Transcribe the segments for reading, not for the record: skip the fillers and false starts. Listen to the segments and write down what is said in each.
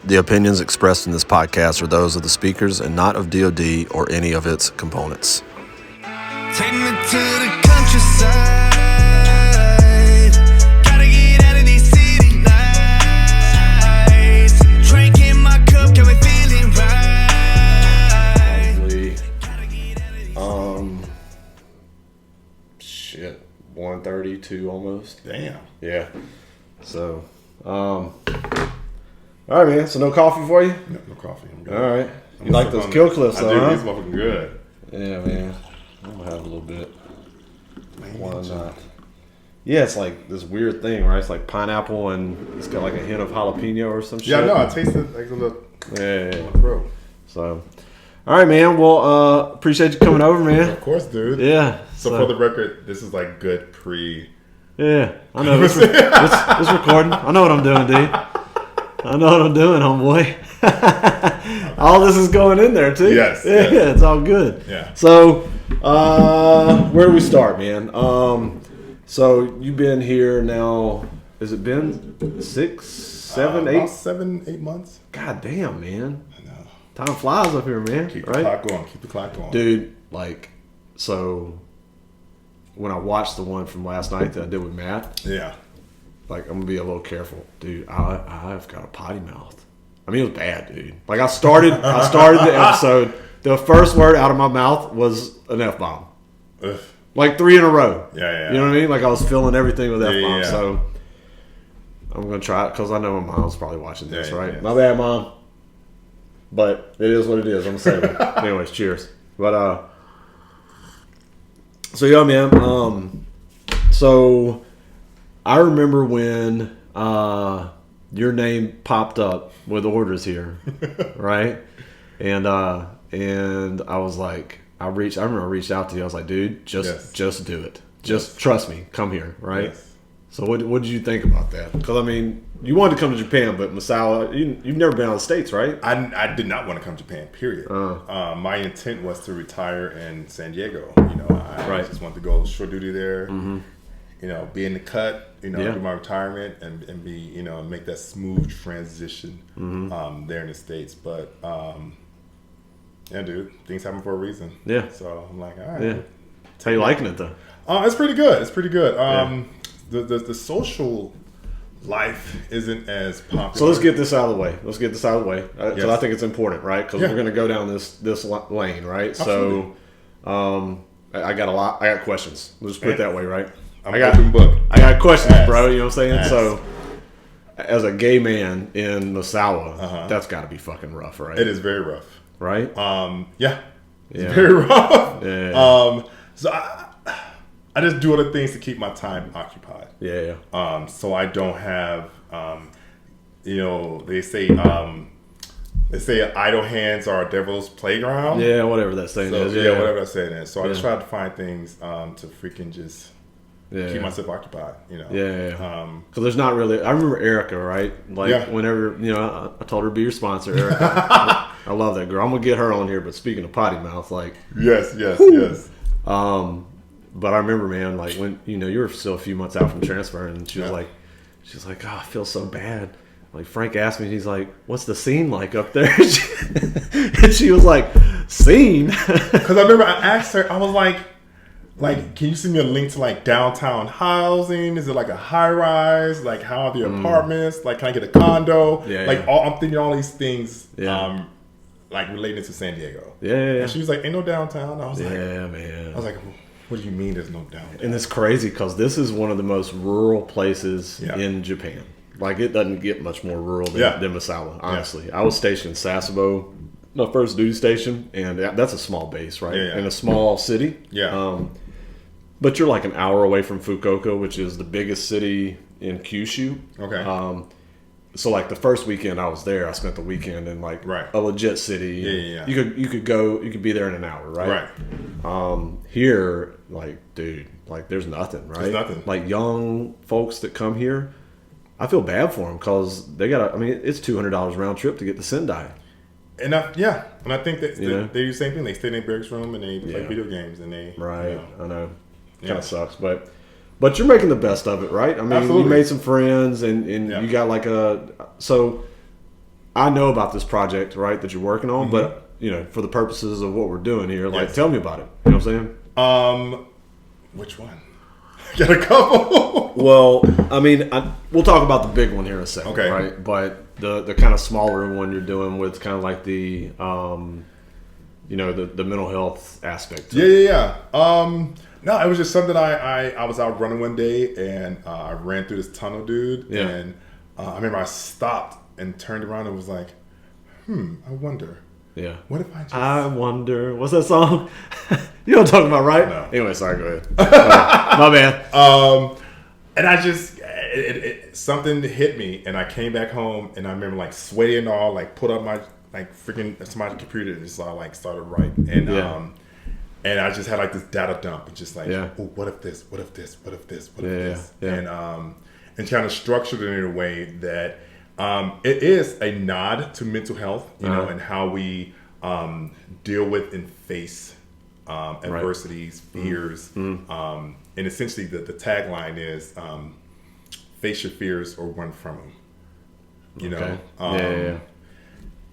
The opinions expressed in this podcast are those of the speakers and not of DoD or any of its components. Take me to the countryside. Gotta get out of these city lights. Drinking my cup, got me feeling right. Shit, 1:32 almost. Damn. Yeah. So, all right, man. So no coffee for you? No coffee. I'm good. All right. You like those kill cliffs, though, I do. huh? These motherfucking good. Yeah, man. I'm gonna have a little bit. Why not? Yeah, it's like this weird thing, right? It's like pineapple and it's got like a hint of jalapeno or some shit. Yeah, no, I tasted like a little. Yeah. Throat. So, all right, man. Well, appreciate you coming over, man. Of course, dude. Yeah. So for the record, this is like good pre. Yeah, I know. It's recording. I know what I'm doing, D. I know what I'm doing, homeboy. All this is going in there, too. Yes. Yeah, it's all good. Yeah. So, where do we start, man? So, you've been here now, has it been 6, 7, 8? 7, 8 months. God damn, man. I know. Time flies up here, man. Keep the clock going. Keep the clock going. Dude, like, so when I watched the one from last night that I did with Matt, Yeah. like, I'm gonna be a little careful, dude. I've got a potty mouth. I mean, it was bad, dude. Like, I started the episode. The first word out of my mouth was an F-bomb, Ugh. like 3 in a row. Yeah. You know what I mean? Like, I was filling everything with F-bombs. Yeah. So I'm gonna try it because I know my mom's probably watching this, right? Yeah. My bad, Mom. But it is what it is. I'm saying. Anyways, cheers. But so yeah, man. So I remember when your name popped up with orders here, right? And I was like, I remember I reached out to you. I was like, dude, just do it. Just trust me. Come here, right? Yes. So what did you think about that? Because I mean, you wanted to come to Japan, but Misawa, you've never been out of the States, right? I did not want to come to Japan, period. My intent was to retire in San Diego. You know, I just wanted to go short duty there, you know, be in the cut, you know, do my retirement and be, you know, make that smooth transition there in the States. But, yeah, dude, things happen for a reason. Yeah. So I'm like, all right. Yeah. How you liking it, though? It's pretty good. It's pretty good. The social life isn't as popular. So let's get this out of the way. Because I think it's important, right? Because we're going to go down this lane, right? Absolutely. So, I got questions. Let's just put it that way, right? I got open book. I got questions, bro. You know what I'm saying? Ask. So, as a gay man in Misawa, that's got to be fucking rough, right? It is very rough. Right? It's very rough. Yeah. So I just do other things to keep my time occupied. Yeah. So I don't have, you know, they say idle hands are a devil's playground. Yeah, whatever that saying is. Yeah, whatever that saying is. So I just try to find things to freaking just keep myself occupied. You know. Yeah. Because there's not really. I remember Erica, right? Like whenever I told her to be your sponsor, Erica. I love that girl. I'm gonna get her on here. But speaking of potty mouth, like yes. But I remember, man, like when you were still a few months out from transferring, and she was like, oh, I feel so bad. Like Frank asked me, he's like, what's the scene like up there? And she was like, scene? Because I remember I asked her, I was like, can you send me a link to like downtown housing? Is it like a high rise? Like how are the apartments? Like can I get a condo? I'm thinking all these things. Like relating to San Diego. Yeah. And she was like, ain't no downtown. I was like, man. I was like, what do you mean there's no downtown? And it's crazy because this is one of the most rural places in Japan. Like it doesn't get much more rural than Misawa, honestly. Yeah. I was stationed in Sasebo, my first duty station, and that's a small base, right? In a small city. Yeah. But you're like an hour away from Fukuoka, which is the biggest city in Kyushu. Okay. So like the first weekend I was there, I spent the weekend in like a legit city. Yeah. You could be there in an hour, right? Right. Here, like, dude, like there's nothing, right? There's nothing. Like young folks that come here, I feel bad for them because they got. I mean, it's $200 round trip to get to Sendai. And I think that they do the same thing. They stay in their barracks room and they play video games and they I know. Kind of sucks, but you're making the best of it, right? I mean, Absolutely. You made some friends and you got like so I know about this project, right, that you're working on, but for the purposes of what we're doing here, like, tell me about it. You know what I'm saying? Which one? Got a couple. Well, I mean, we'll talk about the big one here in a second, Okay. right? But the kind of smaller one you're doing with kind of like the the mental health aspect. Yeah. No, it was just something I was out running one day and I ran through this tunnel, dude. Yeah. And I remember I stopped and turned around and was like, I wonder. Yeah. What if I just... I wonder. What's that song? You know what I'm talking about, right? No. Anyway, sorry, go ahead. My bad. And I just... something hit me and I came back home and I remember like sweaty and all, like put up my like freaking my computer and just like started writing. And I just had like this data dump and just like, what if this? What if this? What if this? What if this? Yeah. And kind of structured it in a way that it is a nod to mental health, you know, and how we deal with and face adversities, fears. And essentially the tagline is face your fears or run from them. You know?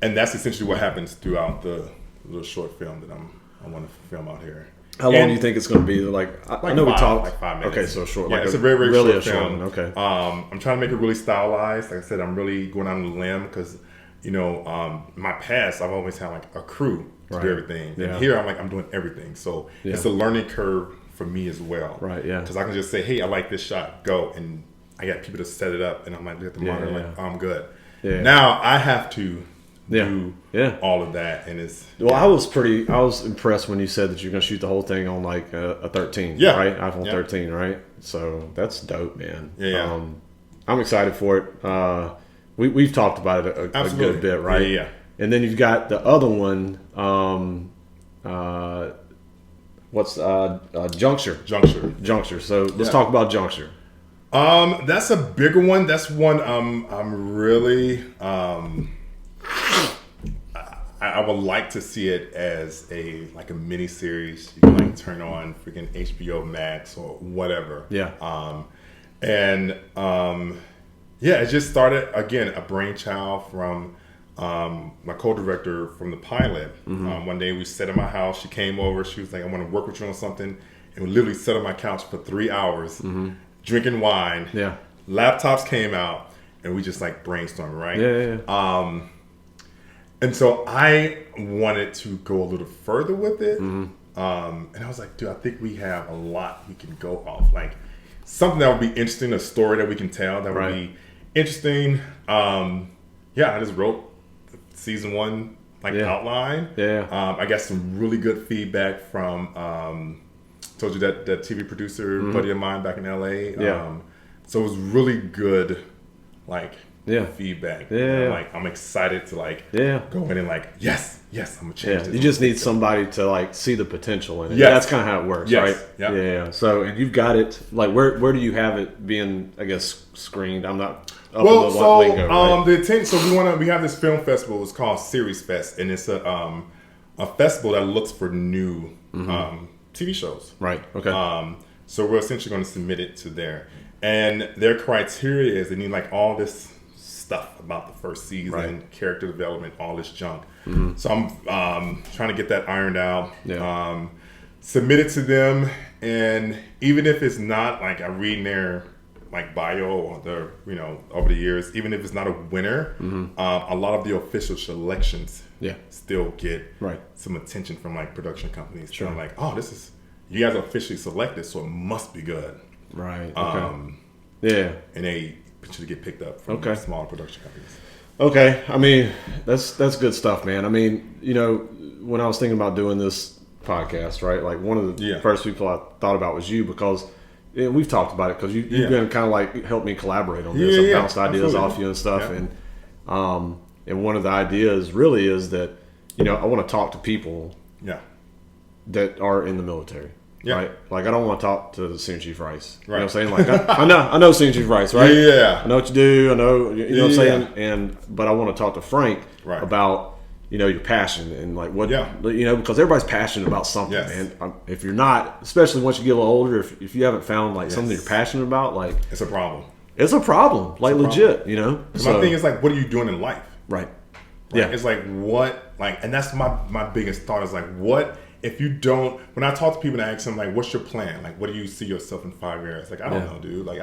And that's essentially what happens throughout the little short film that I want to film out here. How long do you think it's going to be? Like I know we talked like 5 minutes. Okay, so short. Yeah, like it's a very, very really short film. One. Okay. I'm trying to make it really stylized. Like I said, I'm really going out on a limb because, my past, I've always had like a crew to do everything. Yeah. And here I'm doing everything. So it's a learning curve for me as well. Right, yeah. Because I can just say, hey, I like this shot, go. And I got people to set it up. And I'm like, look at the monitor, like, I'm good. Yeah. Now I have to do all of that, and it's I was impressed when you said that you're gonna shoot the whole thing on like a 13, right? iPhone 13, right? So that's dope, man. I'm excited for it. We've talked about it a good bit, right? Yeah. And then you've got the other one, Juncture. So let's talk about Juncture. That's a bigger one. That's one I'm really I would like to see it as a mini series. You can like turn on freaking HBO Max or whatever. It just started again a brainchild from my co-director from the pilot. One day we sat in my house. She came over. She was like, "I want to work with you on something," and we literally sat on my couch for 3 hours, drinking wine. Laptops came out, and we just like brainstormed, right? And so I wanted to go a little further with it. And I was like, dude, I think we have a lot we can go off. Like something that would be interesting, a story that we can tell that would be interesting. I just wrote season 1 outline. I got some really good feedback from told you that TV producer buddy of mine back in LA. So it was really good feedback. I'm excited to go in and yes, I'm gonna change this. You just need somebody to see the potential in it. That's kind of how it works, right? So and you've got it where do you have it being, I guess, screened? I'm not up on the lingo, right? The intent, so we have this film festival. It's called Series Fest, and it's a festival that looks for new TV shows. Right. Okay. So we're essentially going to submit it to there, and their criteria is they need all this stuff about the first season, character development, all this junk. So I'm trying to get that ironed out, submit it to them, and even if it's not I read in their bio or their over the years, even if it's not a winner, a lot of the official selections still get some attention from production companies. Sure. Oh, this is, you guys are officially selected, so it must be good. Right. Okay. And they should get picked up from smaller production companies. Okay. I mean, that's good stuff, man. I mean, when I was thinking about doing this podcast, right, one of the first people I thought about was you, because we've talked about it, because you've been kind of helped me collaborate on this. I've bounced ideas off you and stuff. And one of the ideas really is that, I want to talk to people that are in the military. Right, I don't want to talk to the Senior Chief Rice. You know what I'm saying? I know Senior Chief Rice, right? I know what you do. I know, you know what I'm saying. But I want to talk to Frank about, your passion and what, because everybody's passionate about something, man. If you're not, especially once you get a little older, if you haven't found something you're passionate about, it's a problem. It's a problem, legit. My thing is what are you doing in life? Right. Right? Yeah. It's like, what, like, and that's my biggest thought is like, what if you don't, when I talk to people and I ask them, like, what's your plan? Like, what do you see yourself in 5 years? Like, I don't know, dude. Like,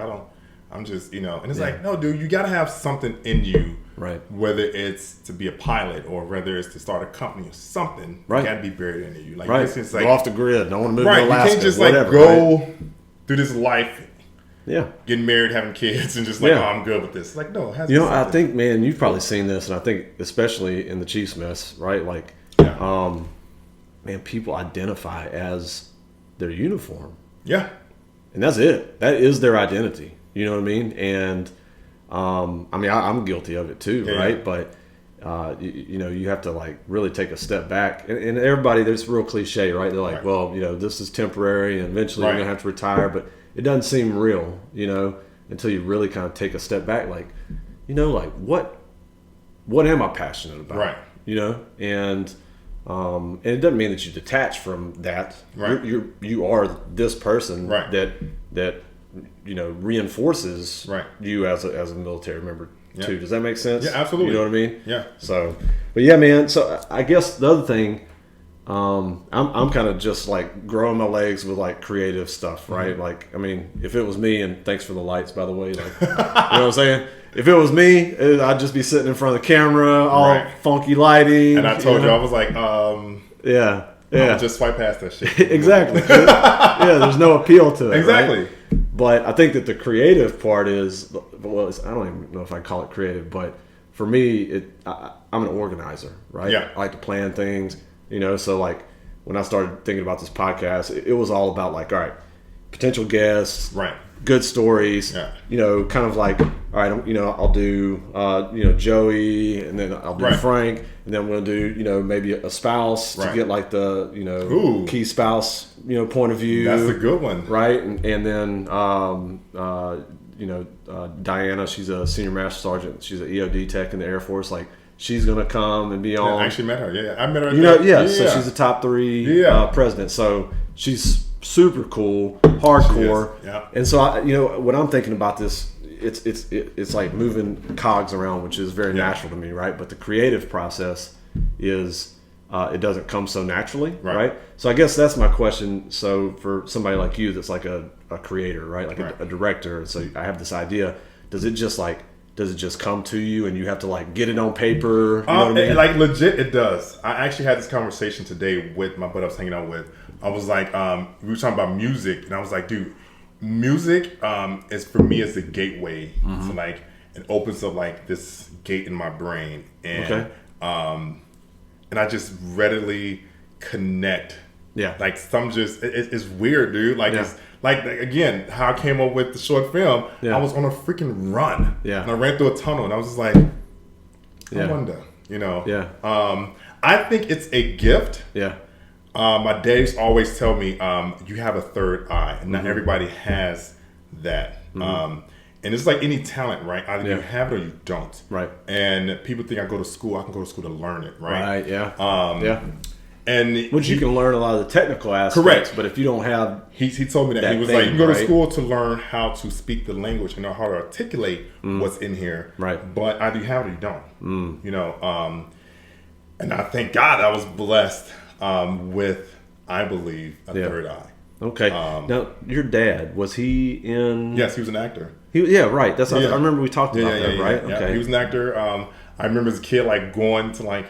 I'm just, and it's like, no, dude, you got to have something in you. Right. Whether it's to be a pilot or whether it's to start a company or something, right. You got to be buried in you. Like, right. It's like, go off the grid. Don't want to move right. to Alaska. You can't just whatever, like go through this life. Yeah. Getting married, having kids, and just like, oh, I'm good with this. Like, no, it has to be something. I think, man, you've probably seen this, and I think especially in the Chiefs mess, right? Like, man, people identify as their uniform. Yeah. And that's it. That is their identity. You know what I mean? And, I mean, I'm guilty of it too, right? Yeah. But, you have to, like, really take a step back. And everybody, there's real cliche, right? They're like, well, this is temporary, and eventually you're going to have to retire. But it doesn't seem real, until you really kind of take a step back. Like, like, what am I passionate about? Right. And it doesn't mean that you detach from that. Right. You are this person right. that reinforces you as a military member too. Does that make sense? Yeah, absolutely. You know what I mean? Yeah. So, but yeah, man. So I guess the other thing, I'm kind of just like growing my legs with like creative stuff, right? Mm-hmm. Like, I mean, if it was me, and thanks for the lights, by the way, like, you know what I'm saying? If it was me, I'd just be sitting in front of the camera, all funky lighting. And I told you, I was like, yeah. Just swipe past that shit. Exactly. Yeah, there's no appeal to it. Exactly. Right? But I think that the creative part is, well, I don't even know if I call it creative, but for me, I'm an organizer, right? Yeah. I like to plan things, so like when I started thinking about this podcast, it was all about like, all right, potential guests, right, good stories, kind of like, all right, I'll do, Joey, and then I'll do Frank, and then we'll do, maybe a spouse to get like the, key spouse, point of view. That's a good one. Right. And then, Diana, she's a senior master sergeant. She's an EOD tech in the Air Force. Like, she's going to come and be on. I actually met her. Yeah. I met her. So she's a top 3 president. So she's super cool, hardcore. Yeah. And so when I'm thinking about this, it's like moving cogs around, which is very natural to me, right? But the creative process is it doesn't come so naturally, right? So I guess that's my question. So for somebody like you, that's like a creator, right? Like a director. So I have this idea. Does it just come to you and you have to like get it on paper? You know what I mean? Like legit, it does. I actually had this conversation today with my buddy I was hanging out with. I was like, we were talking about music, and I was like, dude, music is for me is the gateway. Mm-hmm. So like it opens up like this gate in my brain, and and I just readily connect. Yeah, like some just it's weird, dude. Like it's like again how I came up with the short film. I was on a freaking run. Yeah, and I ran through a tunnel, and I was just like, I wonder, I think it's a gift. Yeah. My dads always tell me, you have a third eye, and not everybody has that. Mm-hmm. And it's like any talent, right? Either you have it or you don't. Right. And people think I go to school. I can go to school to learn it, right? Right. Yeah. And which you can learn a lot of the technical aspects. Correct. But if you don't have, he told me that he was like, you can go to school to learn how to speak the language and know how to articulate what's in here. Right. But either you have it or you don't. And I thank God I was blessed. With, I believe, a third eye. Okay. Now, your dad, was he in... Yes, he was an actor. Right. That's I remember we talked about that, right? Yeah. Okay. He was an actor. I remember as a kid, like, going to, like,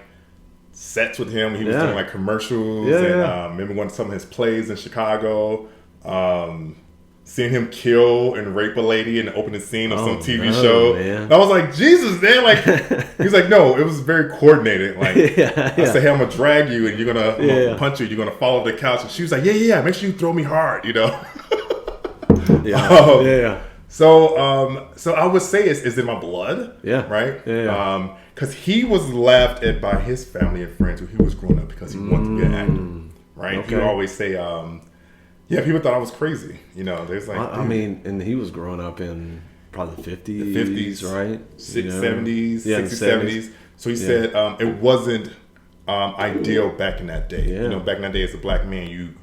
sets with him. He was doing, like, commercials. And remember going to some of his plays in Chicago. Seeing him kill and rape a lady in the opening scene of some TV show. Man. And I was like, Jesus, man. Like, he's like, no, it was very coordinated. Like, I said, hey, I'm going to drag you and you're going to punch you. You're going to fall off the couch. And she was like, yeah. Make sure you throw me hard, So I would say it's in my blood. Yeah. Right? Yeah. Because he was laughed at by his family and friends when he was growing up because he wanted to be an actor. Right? Okay. He would always say, people thought I was crazy. There's like... I mean, and he was growing up in probably the 50s, right? 70s, 60s, 70s. So he said it wasn't ideal back in that day. Yeah. Back in that day as a black man, you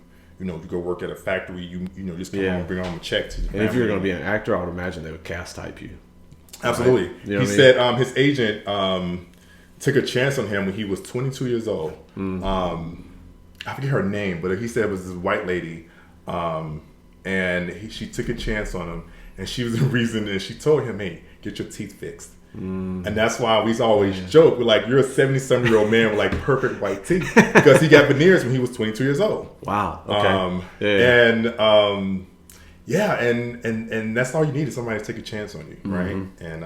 go work at a factory, you just come home and bring home a check to your family. And if you're going to be an actor, I would imagine they would cast type you. Absolutely. Right? He said his agent took a chance on him when he was 22 years old. I forget her name, but he said it was this white lady, and she took a chance on him, and she was the reason. And she told him, "Hey, get your teeth fixed." And that's why we always joke, we're like, "You're a 70-some-year-old man with like perfect white teeth," because he got veneers when he was 22 years old. Wow. Okay. And that's all you need is somebody to take a chance on you, right? And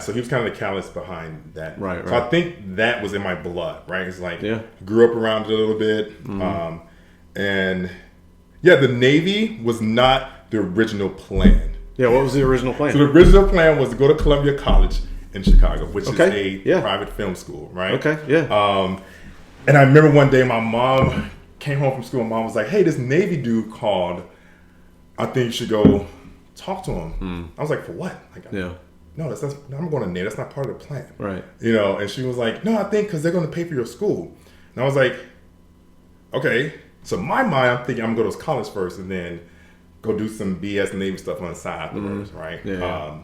so he was kind of the catalyst behind that. Right. So I think that was in my blood, right? It's like grew up around it a little bit, and the Navy was not the original plan. Yeah, what was the original plan? So the original plan was to go to Columbia College in Chicago, which is a private film school, right? Okay, yeah. And I remember one day my mom came home from school and mom was like, "Hey, this Navy dude called. I think you should go talk to him." I was like, "For what?" Like, no, I'm going to Navy. That's not part of the plan. Right. And she was like, "No, I think because they're going to pay for your school." And I was like, "Okay." So in my mind, I'm thinking I'm going to go to college first and then go do some BS Navy stuff on the side afterwards, right? Yeah.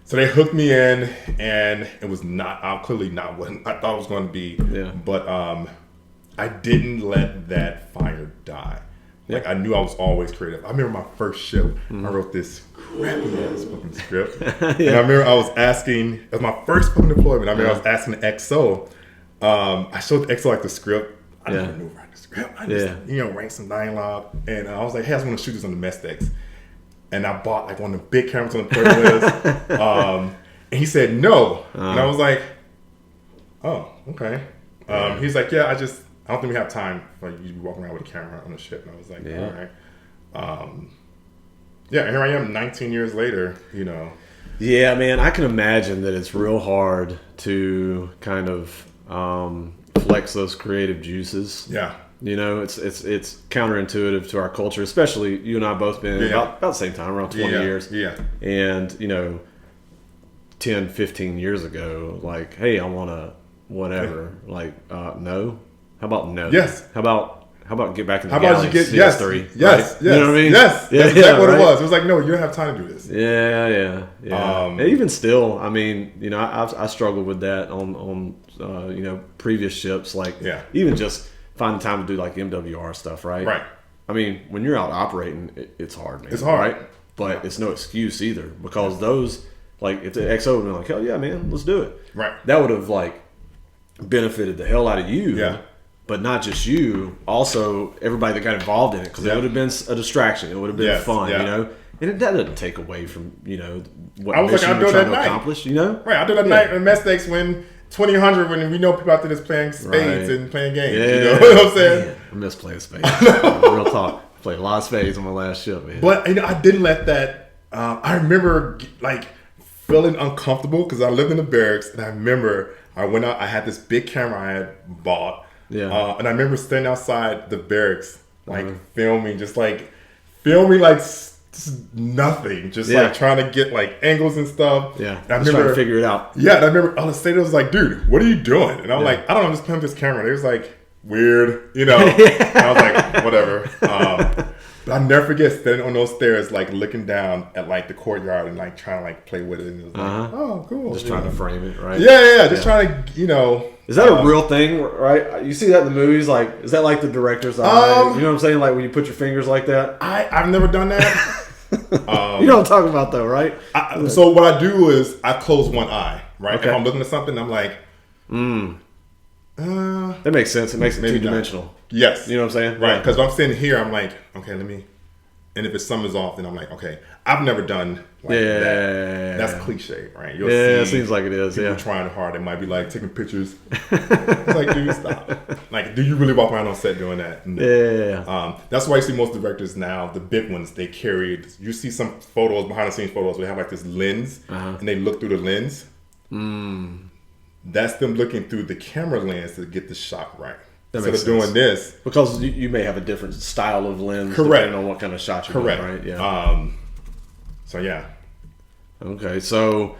So they hooked me in, and it was clearly not what I thought it was going to be. Yeah. But I didn't let that fire die. Like, I knew I was always creative. I remember my first show, I wrote this crappy ass fucking script. And I remember I was asking, it was my first fucking deployment. I remember I was asking the XO. I showed the XO like the script. I didn't know write the script. I just, write some dialogue. And I was like, hey, I just want to shoot this on the mess decks. And I bought like one of the big cameras on the plate list. And he said no. And I was like, oh, okay. He's like, yeah, I don't think we have time for you to be walking around with a camera on the ship. And I was like, all right. And here I am 19 years later, Yeah, man, I can imagine that it's real hard to kind of flex those creative juices. Yeah. It's counterintuitive to our culture, especially you and I both been about the same time, around 20 years. Yeah. And, 10, 15 years ago, like, hey, I want to whatever. Like, no. How about no? Yes. How about get back in the galley? How about you get CS3? Yes. Yes. You know what I mean? Yes. That's exactly what it was. It was like, no, you don't have time to do this. Yeah. And even still, I mean, I struggled with that on previous ships. Like, even just finding time to do like MWR stuff, right? Right. I mean, when you're out operating, it's hard, man. It's hard, right? But it's no excuse either, because those, like, if the XO would been like, hell yeah, man, let's do it. Right. That would have like benefited the hell out of you. Yeah. But not just you, also everybody that got involved in it, because it would have been a distraction. It would have been fun, and that doesn't take away from what mission you're trying to accomplish. Right, I do that night in mess decks when 2000 when we know people out there that's playing spades and playing games. Yeah. You know what I'm saying? Man, I miss playing spades. Real talk. Played a lot of spades on my last ship, man. But I didn't let that. I remember like feeling uncomfortable because I lived in the barracks, and I remember I went out. I had this big camera I had bought. Yeah. And I remember standing outside the barracks, like filming like nothing, just like trying to get like angles and stuff. Yeah. And I remember trying to figure it out. Yeah. And I remember Anastasia was like, "Dude, what are you doing?" And I'm like, "I don't know, I'm just playing with this camera." And it was like weird, And I was like, whatever. But I'll never forget standing on those stairs, like looking down at like the courtyard and like trying to like play with it. And it was like, oh, cool. Just trying to frame it, right? Yeah. Just trying to, Is that a real thing, right? You see that in the movies? Like, is that like the director's eye? You know what I'm saying? Like when you put your fingers like that? I've never done that. You know what I'm talking about, though, right? So what I do is I close one eye, right? Okay. If I'm looking at something, I'm like, that makes sense. It makes it two-dimensional. Yes. You know what I'm saying? Right. Because if I'm sitting here, I'm like, okay, and if it's something's off, then I'm like, okay, I've never done that. That's cliche, right? You'll see it seems like it is. People trying hard. They might be like taking pictures. It's like, dude, stop. Like, do you really walk around on set doing that? No. That's why you see most directors now, the big ones, they carry. You see some photos, behind the scenes photos, where they have like this lens, and they look through the lens. That's them looking through the camera lens to get the shot right. Instead of doing this, because you may have a different style of lens, depending on what kind of shot you're doing, right? Yeah. So yeah. Okay, so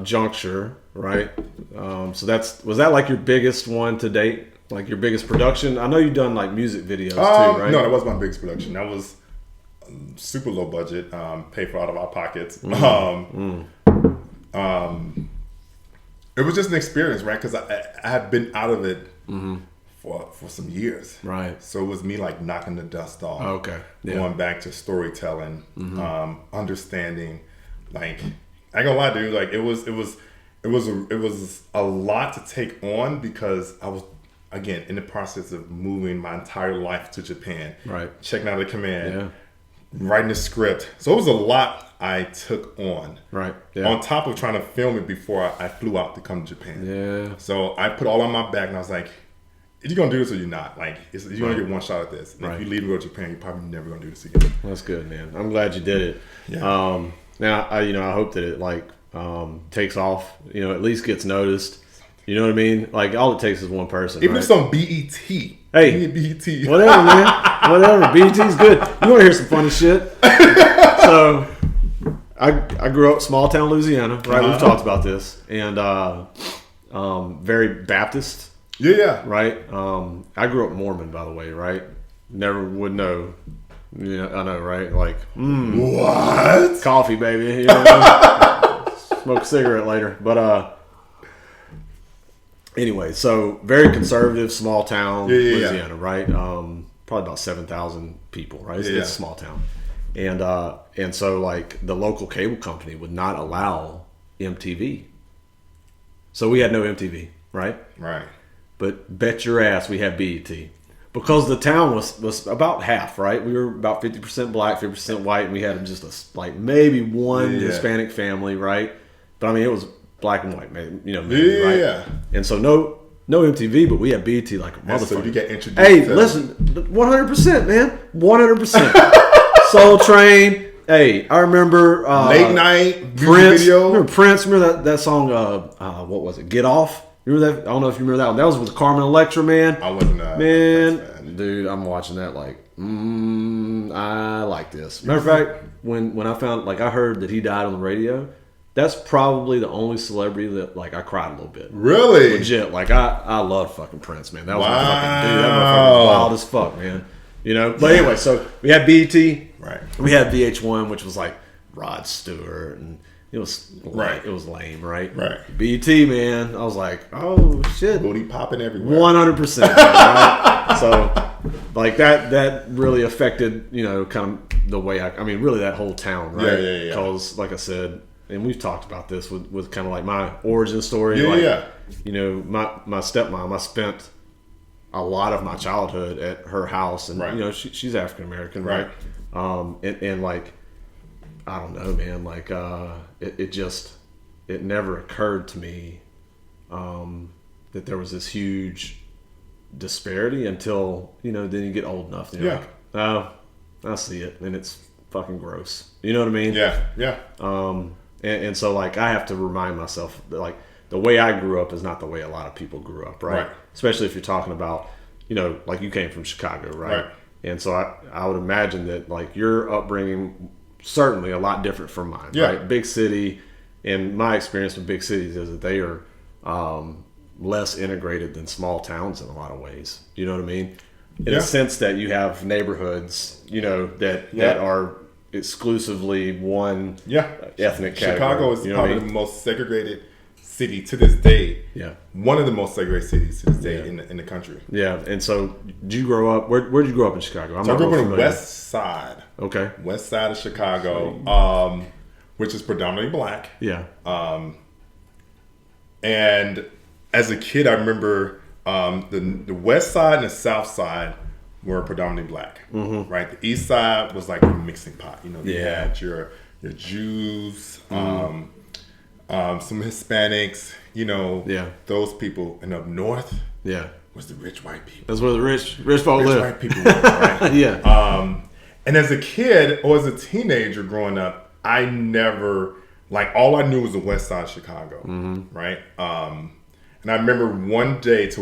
Juncture, right? So was that like your biggest one to date? Like your biggest production? I know you've done like music videos too, right? No, that was my biggest production. That was super low budget, paid for out of our pockets. It was just an experience, right? Because I had been out of it for some years. Right. So it was me like knocking the dust off. Okay. Yeah. Going back to storytelling, understanding. Like, I ain't gonna lie, dude. Like, it was a lot to take on because I was, again, in the process of moving my entire life to Japan. Right. Checking out the command. Writing the script. So it was a lot I took on. Right. Yeah. On top of trying to film it before I flew out to come to Japan. Yeah. So I put all on my back and I was like, you're going to do this or you're not. Like, you're going to get one shot at this. And if you leave and go to Japan, you're probably never going to do this again. That's good, man. I'm glad you did it. Yeah. Now, I hope that it, takes off, at least gets noticed. You know what I mean? Like, all it takes is one person. Even if it's on BET. Hey. BET. Whatever, man. Whatever. BET's good. You want to hear some funny shit? So, I grew up small town Louisiana, right? We've talked about this. And very Baptist. Yeah. Right? I grew up Mormon, by the way, right? Never would know. Yeah, I know, right? Like, what? Coffee, baby. Smoke a cigarette later. But, anyway, so very conservative, small town, Louisiana, right? Probably about 7,000 people, right? It's a small town. And so, like, the local cable company would not allow MTV. So we had no MTV, right? Right. But bet your ass we had BET. Because the town was about half, right? We were about 50% black, 50% white, and we had just maybe one Hispanic family, right? But I mean, it was black and white, man. Right? Yeah. And so no MTV, but we had BET like a motherfucker. So you get introduced. Hey, listen, 100%, man, 100%. Soul Train. Hey, I remember late night Prince. video. Remember Prince? Remember that song? What was it? Get Off. Remember that? I don't know if you remember that one. That was with Carmen Electra, man. I wasn't man, dude. I'm watching that like, I like this. Matter of fact, when I found I heard that he died on the radio. That's probably the only celebrity that I cried a little bit. Really? Legit. I love fucking Prince, man. That was my fucking dude. That motherfucker was wild as fuck, man. But anyway, so we had BET. Right. We had VH1, which was like Rod Stewart, and it was It was lame, right? Right. BET, man. I was like, oh shit. Booty popping everywhere. 100%. Right? So that really affected, kind of the way I mean, really that whole town, right? Yeah. Because like I said, and we've talked about this with kind of like my origin story. My stepmom, I spent a lot of my childhood at her house, and she's African American, right? And I don't know, man. It never occurred to me that there was this huge disparity until then you get old enough. And you're like, oh, I see it, and it's fucking gross. You know what I mean? Yeah. And so I have to remind myself that the way I grew up is not the way a lot of people grew up, right? Especially if you're talking about, you came from Chicago, right? And so I would imagine that your upbringing certainly a lot different from mine, right? Big city, and my experience with big cities is that they are less integrated than small towns in a lot of ways. You know what I mean? In a sense that you have neighborhoods, that are exclusively one ethnic category. Chicago is probably the most segregated city to this day. Yeah. One of the most segregated cities to this day in the country. Yeah. And so did you grow up, where did you grow up in Chicago? I grew up on the west side. Okay. West side of Chicago, which is predominantly black. Yeah. And as a kid, I remember the west side and the south side were predominantly black, right? The east side was like a mixing pot. You had your Jews, some Hispanics, those people. And up north, was the rich white people. That's where the rich folk live. Rich white people live, right? Yeah. And as a kid or as a teenager growing up, I never all I knew was the west side of Chicago, right? And I remember one day, I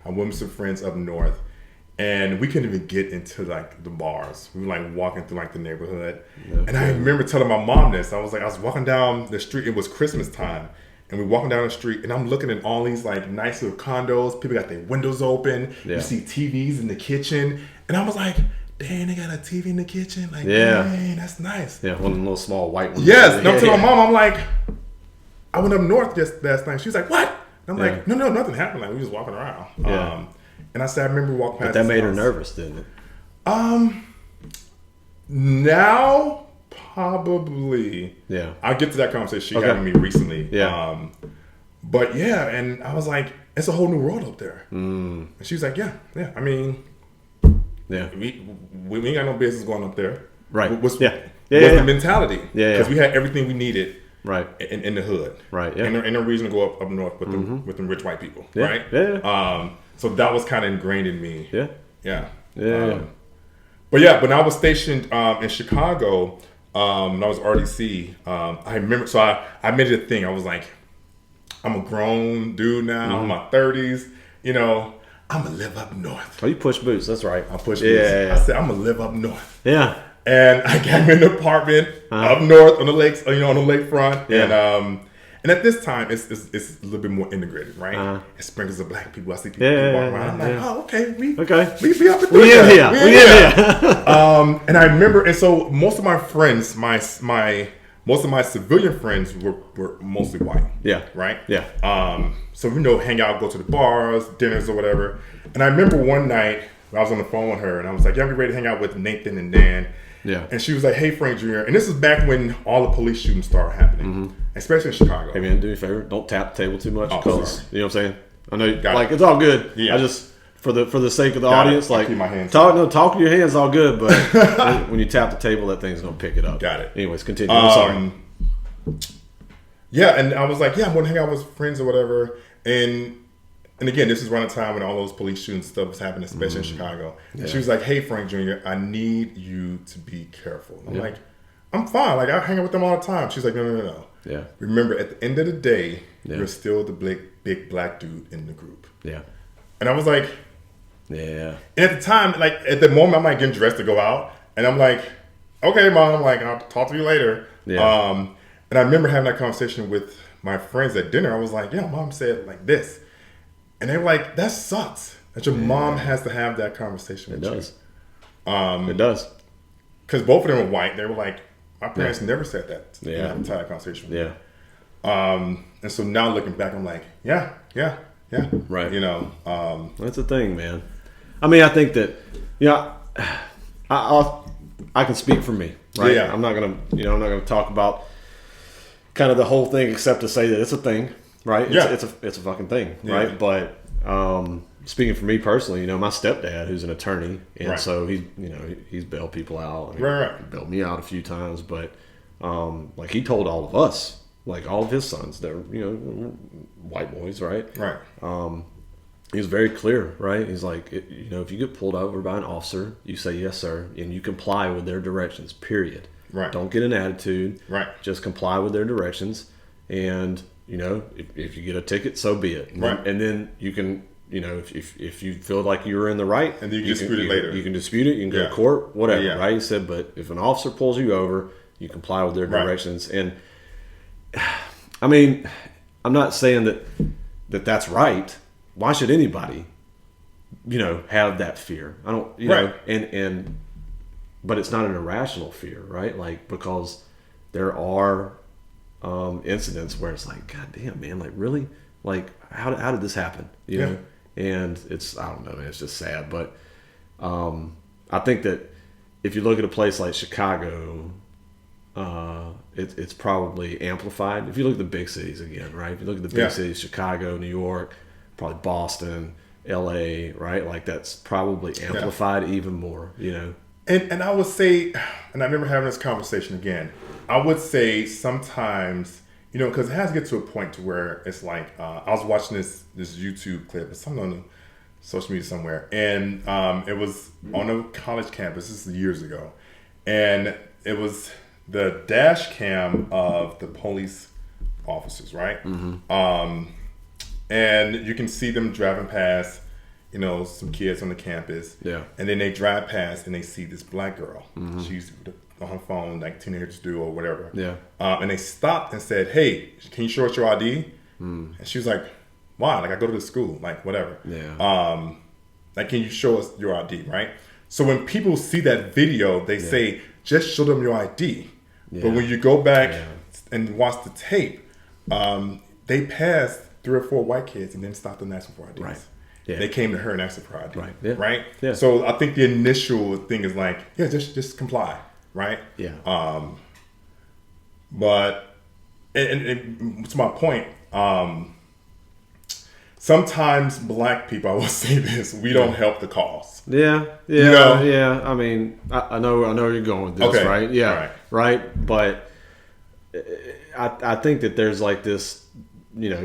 went with some friends up north. And we couldn't even get into the bars. We were walking through the neighborhood. And I remember telling my mom this. I was walking down the street. It was Christmas time. And we're walking down the street and I'm looking at all these nice little condos. People got their windows open. Yeah. You see TVs in the kitchen. And I was like, dang, they got a TV in the kitchen. Dang, that's nice. Yeah, one of the little small white ones. Yes. And I'm telling my mom, I went up north just last night. She was like, what? And I'm Yeah. like, no, nothing happened. Like, we just walking around. Yeah. And I said, I remember walking past. But that this made her house. nervous, didn't it? Now, probably. Yeah. I'll get to that conversation she Okay. had with me recently. Yeah. But yeah, and I was like, it's a whole new world up there. And she was like, yeah. I mean, Yeah. we ain't got no business going up there. Right. What's Yeah. the mentality? Yeah, Because yeah. we had everything we needed. Right. In the hood, Right, yeah. and no reason to go up north with them rich white people, Yeah, right? yeah. So that was kind of ingrained in me. Yeah. Yeah. Yeah. But yeah, when I was stationed in Chicago, when I was RDC, I remember. So I made it a thing. I was like, I'm a grown dude now. I'm in my 30s. You know, I'm gonna live up north. Oh, you push boots. That's right. I pushed. Yeah. I said I'm gonna live up north. Yeah. And I got in an apartment up north on the lakes, on the lakefront. Yeah. And at this time, it's a little bit more integrated, right? It's sprinkles of black people. I see people walking around. I'm like, oh, okay, we be up and We in here. We in here. And I remember, and so most of my friends, most of my civilian friends were mostly white. Yeah. Right. Yeah. So hang out, go to the bars, dinners or whatever. And I remember one night I was on the phone with her, and I was like, "Yeah, I'm ready to hang out with Nathan and Dan." Yeah. And she was like, "Hey, Frank Jr." And this is back when all the police shootings started happening, especially in Chicago. Hey man, do me a favor. Don't tap the table too much, because sorry. you know what I'm saying. I know, Got like it. it's all good. Yeah. I just for the sake of the Got it. audience, I'll like keep my hands talk with your hands, all good. But when you tap the table, that thing's gonna pick it up. Got it. Anyways, continue. I'm sorry. Yeah, and I was like, "Yeah, I'm going to hang out with friends or whatever." And again, this is around the time when all those police shooting stuff was happening, especially in Chicago. And she was like, "Hey, Frank Jr., I need you to be careful." And I'm like, "I'm fine. Like, I hang out with them all the time." She's like, No. Yeah. Remember, at the end of the day, you're still the big black dude in the group. Yeah. And I was like, Yeah. and at the time, like at the moment, I'm like getting dressed to go out, and I'm like, "Okay, Mom, like I'll talk to you later." Yeah. And I remember having that conversation with my friends at dinner. I was like, "Yeah, Mom said like this," and they were like, "That sucks that your mom has to have that conversation with you." It does. Because both of them were white. They were like, "My parents never said that." Yeah. Entire conversation. Yeah. And so now looking back, I'm like, yeah. Right. You know. That's the thing, man. I mean, I think that, I can speak for me, right? Yeah. I'm not gonna talk about kind of the whole thing, except to say that it's a thing, right? Yeah. It's a fucking thing, Yeah. right? But speaking for me personally, my stepdad, who's an attorney, and Right. so he's bailed people out. And Right. He bailed me out a few times, but like he told all of us, like all of his sons, they're white boys, right? Right. He was very clear, right? He's like, if you get pulled over by an officer, you say yes, sir, and you comply with their directions. Period. Right. Don't get an attitude. Right. Just comply with their directions, and if you get a ticket, so be it. Right. And then you can, if you feel like you were in the right, And then you can dispute it later. You can dispute it. You can go Yeah. to court, whatever. Yeah. Right? He said, but if an officer pulls you over, you comply with their Right. directions. And I mean, I'm not saying that's right. Why should anybody, have that fear? I don't, Right. but it's not an irrational fear, right? Like, because there are incidents where it's like, God damn, man, like really, like how did this happen? You know? And I don't know, man, it's just sad. But I think that if you look at a place like Chicago, it's probably amplified. If you look at the big cities again, right? If you look at the big cities, Chicago, New York, probably Boston, LA, right? Like that's probably amplified even more, And I would say, and I remember having this conversation again. I would say sometimes, because it has to get to a point to where it's like, I was watching this YouTube clip, it's something on social media somewhere, and it was on a college campus. This is years ago, and it was the dash cam of the police officers, right? And you can see them driving past, some kids on the campus. Yeah. And then they drive past and they see this black girl. She's on her phone, like teenagers do or whatever. Yeah. And they stopped and said, "Hey, can you show us your ID?" And she was like, "Why? Like I go to the school, like whatever. Yeah. Like can you show us your ID, right?" So when people see that video, they say, "Just show them your ID." But when you go back and watch the tape, They passed 3 or 4 white kids and then stopped them asking for IDs. Right. Yeah. They came to her and asked for ID. Right. Yeah. Right? Yeah. So I think the initial thing is like, yeah, just comply. Right? Yeah. But and to my point, sometimes black people, I will say this, we don't help the cause. Yeah. Yeah. You know? Yeah. I mean, I know where you're going with this, Okay. right? Yeah. Right. Right. But I think that there's like this,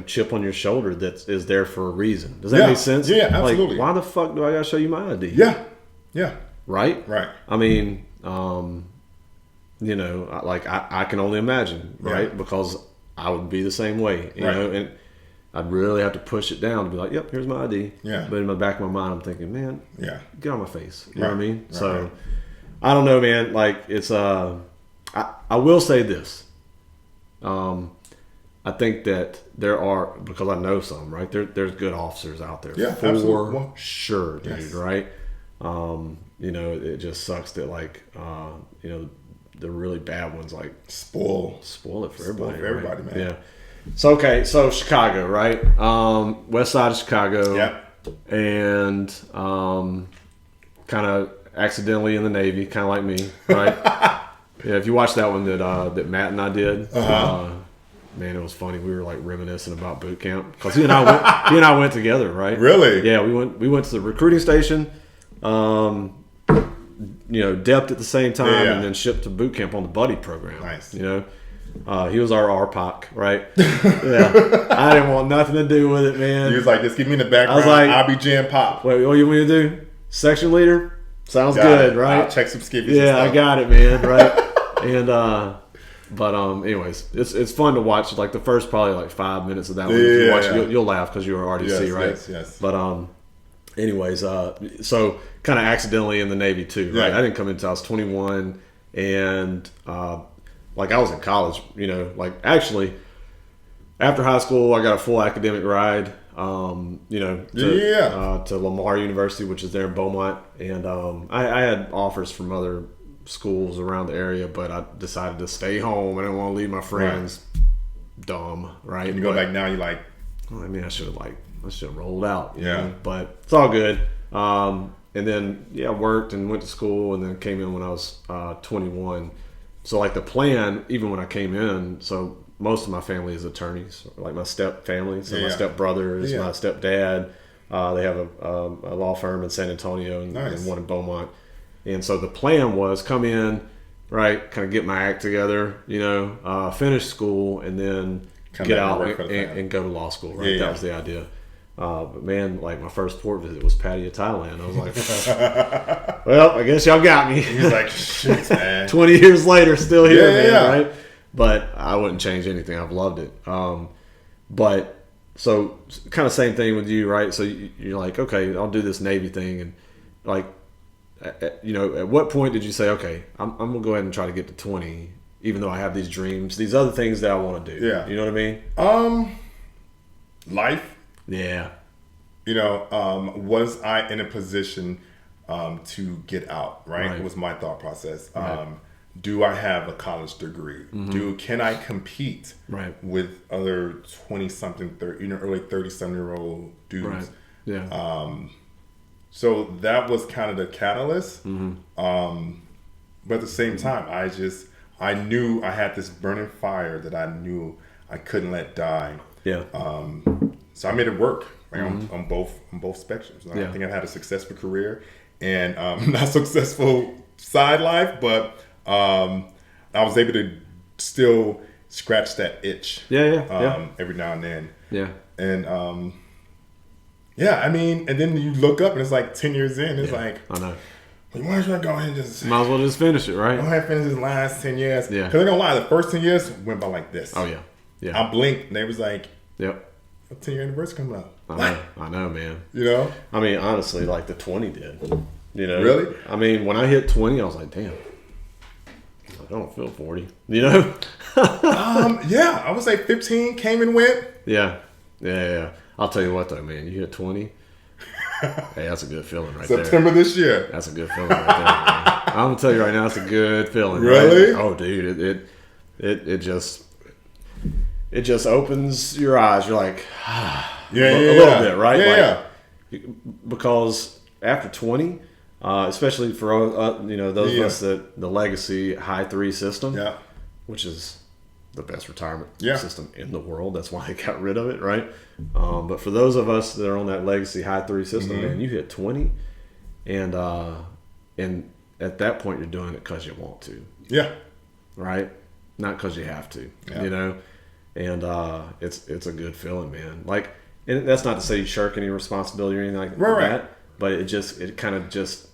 chip on your shoulder that is there for a reason. Does that make sense? Yeah, absolutely. Like, why the fuck do I gotta show you my ID? Yeah. Yeah. Right? Right. I mean, I can only imagine, right? Yeah. Because I would be the same way, you Right. know, and I'd really have to push it down to be like, yep, here's my ID. Yeah. But in the back of my mind, I'm thinking, man, Yeah. get on my face. You know what I mean? Right, So right. I don't know, man. Like it's, I will say this. I think that there are, because I know some, right? There's good officers out there. Yeah, for absolutely. Well, sure, dude. yes. Right? It just sucks that the really bad ones like Spoil it for everybody. for everybody, right? man. Yeah. So Chicago, right? West side of Chicago. Yeah. And kind of accidentally in the Navy, kind of like me, right? Yeah. If you watch that one that Matt and I did, man, it was funny. We were like reminiscing about boot camp because he and I went together, right? Really? Yeah. We went to the recruiting station. Depped at the same time, Yeah. and then shipped to boot camp on the buddy program. Nice. He was our RPOC, right? Yeah. I didn't want nothing to do with it, man. He was like, just give me the background. I was like, I'll be jam pop. Wait, what you want me to do? Section leader? Sounds Got good, it. right? I'll check some skivvies. Yeah, I and stuff. got it, man. Right? And anyways, it's fun to watch. Like the first probably like 5 minutes of that one. If you watch it, you'll laugh because you're already Yes, right? yes. But anyways, so kind of accidentally in the Navy too, right? Yeah. I didn't come in until I was 21, and like I was in college, like actually after high school, I got a full academic ride, to Lamar University, which is there in Beaumont, and I had offers from other schools around the area, but I decided to stay home. I didn't want to leave my friends. Right. Dumb, right? And you go back now, you're like, I mean, I should have rolled out. You Yeah. know? But it's all good. And then worked and went to school, and then came in when I was 21. So like the plan, even when I came in, so most of my family is attorneys, like my step family. So my step brothers, my stepdad, they have a law firm in San Antonio and one in Beaumont. And so the plan was come in, right, kind of get my act together, finish school, and then get out and go to law school, right? That was the idea. But man, like my first port visit was Pattaya, Thailand. I was like, well, I guess y'all got me. he was like, shit, man. 20 years later, still here, man, yeah. right? But I wouldn't change anything. I've loved it. But so kind of same thing with you, right? So you're like, okay, I'll do this Navy thing. And like, at what point did you say, okay, I'm going to go ahead and try to get to 20, even though I have these dreams, these other things that I want to do? Yeah. You know what I mean? Life. Yeah. Was I in a position to get out, right? It was my thought process. Right. Do I have a college degree? Can I compete with other 20-something, early 30-some-year-old dudes? Right. Yeah. So that was kind of the catalyst. But at the same time, I knew I had this burning fire that I knew I couldn't let die. Yeah. So I made it work, right, on both spectrums. And I think I've had a successful career and not successful side life, but I was able to still scratch that itch. Every now and then. Yeah. And I mean, and then you look up and it's like 10 years in. It's like, I know. Why should I go ahead and just might as well just finish it, right? go ahead and finish this last 10 years? Yeah. Because I'm gonna lie, the first 10 years went by like this. Oh yeah. I blinked and they was like, Yep. 10-year annivers's coming up. I know, man. I mean, honestly, like the 20 did. Really? I mean, when I hit 20, I was like, damn, I don't feel 40. Yeah, I would say 15 came and went. Yeah. I'll tell you what, though, man. You hit 20. Hey, that's a good feeling right September there. this year. That's a good feeling right there, man. I'm gonna tell you right now, it's a good feeling. Really? Right? Oh, dude, it just it just opens your eyes. You're like, a little bit, right? Because after 20, especially for those of us that the legacy high 3 system, which is the best retirement system in the world. That's why they got rid of it, right? But for those of us that are on that legacy high 3 system, man, you hit 20, and at that point you're doing it because you want to, right? Not because you have to, you know. And it's a good feeling, man. Like, and that's not to say you shirk any responsibility or anything like that, but it kind of just.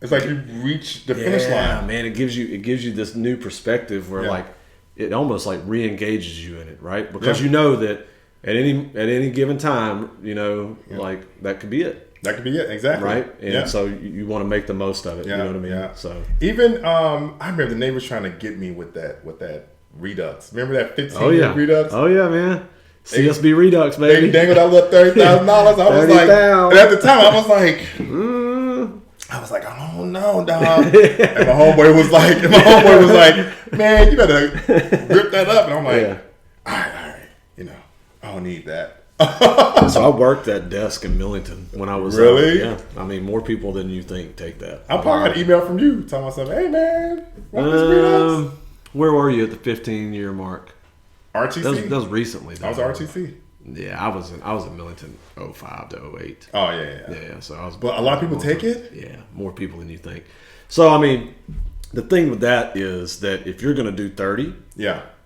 It's like you reach the finish line. Yeah, man. It gives you this new perspective where like it almost like re-engages you in it, right? Because you know that at any given time, like that could be it. That could be it, exactly. Right? And so you want to make the most of it. You know what I mean? Yeah. So even I remember the neighbors trying to get me with that Redux. Remember that 15-year Redux? Oh yeah, man. CSB Redux, baby. They dangled that little $30,000. I was like, and at the time I was like, I don't know, dog. And my homeboy was like, man, you better rip that up. And I'm like, all right, I don't need that. So I worked that desk in Millington when I was really. I mean, more people than you think take that. I probably got an email from you telling myself, hey man, want this Redux? Where were you at the 15-year mark? RTC. That was recently. Though. I was RTC. Yeah, I was in Millington 05 to 08. Oh yeah. So I was. But a lot of people take it. Yeah, more people than you think. So I mean, the thing with that is that if you're going to do 30,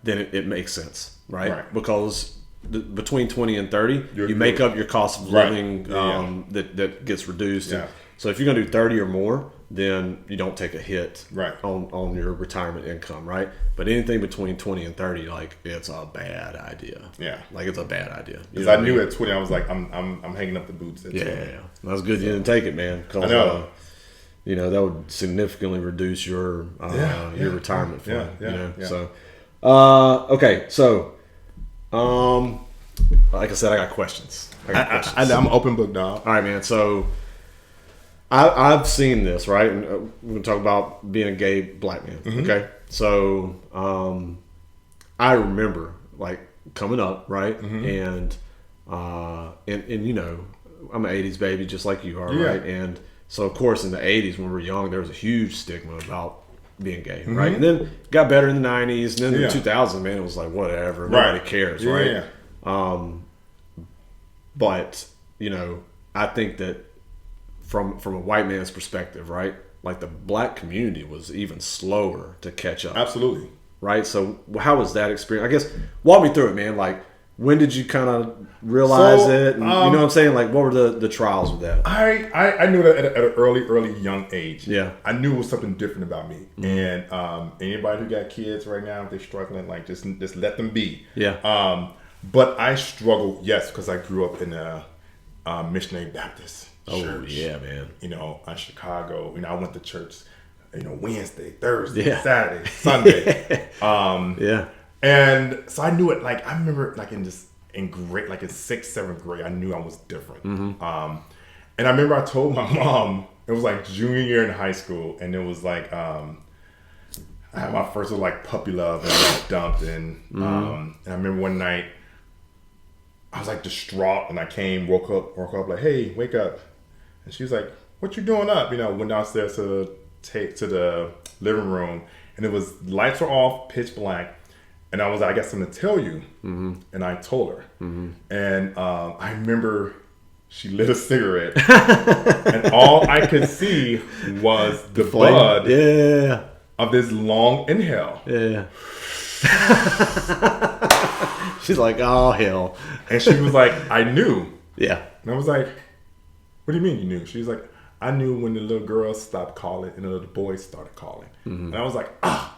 then it makes sense, right? Because between 20 and 30, you make up your cost of living that gets reduced. Yeah. So if you're going to do 30 or more, then you don't take a hit on your retirement income, right? But anything between 20 and 30, like, it's a bad idea. Yeah. Like, it's a bad idea. Because I knew at 20, I was like, I'm hanging up the boots at 20. Yeah. That's good you didn't take it, man. I know. That would significantly reduce your retirement fund. So, okay. So, like I said, I got questions. I'm an open book, dog. All right, man. So, I've seen this, right? And we're going to talk about being a gay black man. Okay. So, I remember like coming up, right? And I'm an 80s baby, just like you are, right? And so, of course, in the 80s when we were young, there was a huge stigma about being gay, right? And then it got better in the 90s. And then in the 2000s, man, it was like, whatever. Nobody cares, right? But, I think that from a white man's perspective, right? Like the black community was even slower to catch up. Absolutely. Right? So how was that experience? I guess walk me through it, man. Like when did you kind of realize it? And, you know what I'm saying? Like what were the trials with that? I knew that at an early young age. Yeah. I knew it was something different about me. And anybody who got kids right now, if they're struggling, like just let them be. Yeah. But I struggled, because I grew up in a missionary Baptist church. Oh yeah, man. In Chicago. I went to church, Wednesday, Thursday, Saturday, Sunday. And so I knew it. Like I remember, like in grade, like in 6th, 7th grade, I knew I was different. And I remember I told my mom. It was like junior year in high school, and it was like I had my first little like puppy love, and I got dumped. And I remember one night I was like distraught, and I woke up like, hey, wake up. And she was like, what you doing up? Went downstairs to the living room, and it was lights were off, pitch black. And I was like, I got something to tell you. And I told her. And I remember she lit a cigarette. And all I could see was the bud of this long inhale. Yeah. She's like, oh, hell. And she was like, I knew. Yeah. And I was like, what do you mean you knew? She was like, I knew when the little girls stopped calling and the little boys started calling. And I was like, I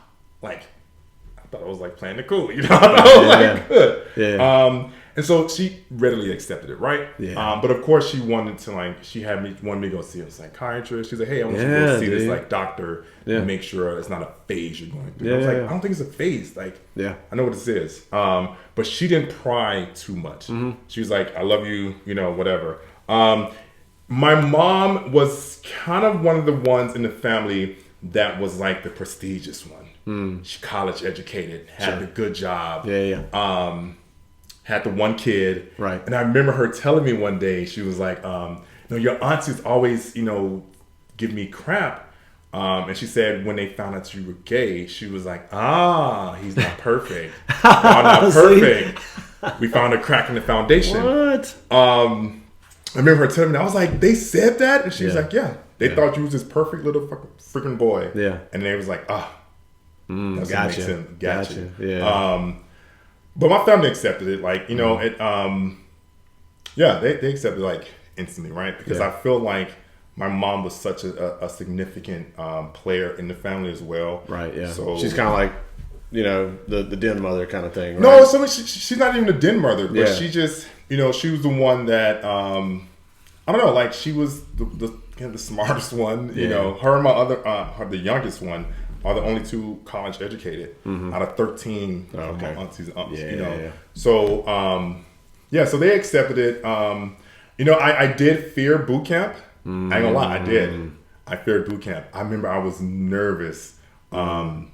thought I was like playing the cool, I was like, good. Yeah. And so she readily accepted it, right? Yeah. But of course she wanted to wanted me to go see a psychiatrist. She's like, hey, I want you to go see this like doctor and make sure it's not a phase you're going through. I was like, I don't think it's a phase. Like, I know what this is. But she didn't pry too much. She was like, I love you, whatever. My mom was kind of one of the ones in the family that was like the prestigious one. She college educated, had a good job. had the one kid. Right. And I remember her telling me one day, she was like, your aunties always, give me crap. And she said when they found out you were gay, she was like, he's not perfect. Y'all not perfect. We found a crack in the foundation. What? I remember her telling me, I was like, they said that? And she was like, yeah. They thought you was this perfect little freaking boy. Yeah. And they was like, that's Gotcha. Gotcha. Yeah. But my family accepted it. Like, they accepted it like instantly, right? Because I feel like my mom was such a significant player in the family as well. Right, yeah. So she's kind of like, the den mother kind of thing, right? No, so she's not even a den mother, but she just, she was the one that, I don't know, like she was the smartest one. You know, her and my other, the youngest one, are the only two college educated out of 13 of my aunties. So, so they accepted it. I did fear boot camp. I ain't gonna lie, I did. I feared boot camp. I remember I was nervous. I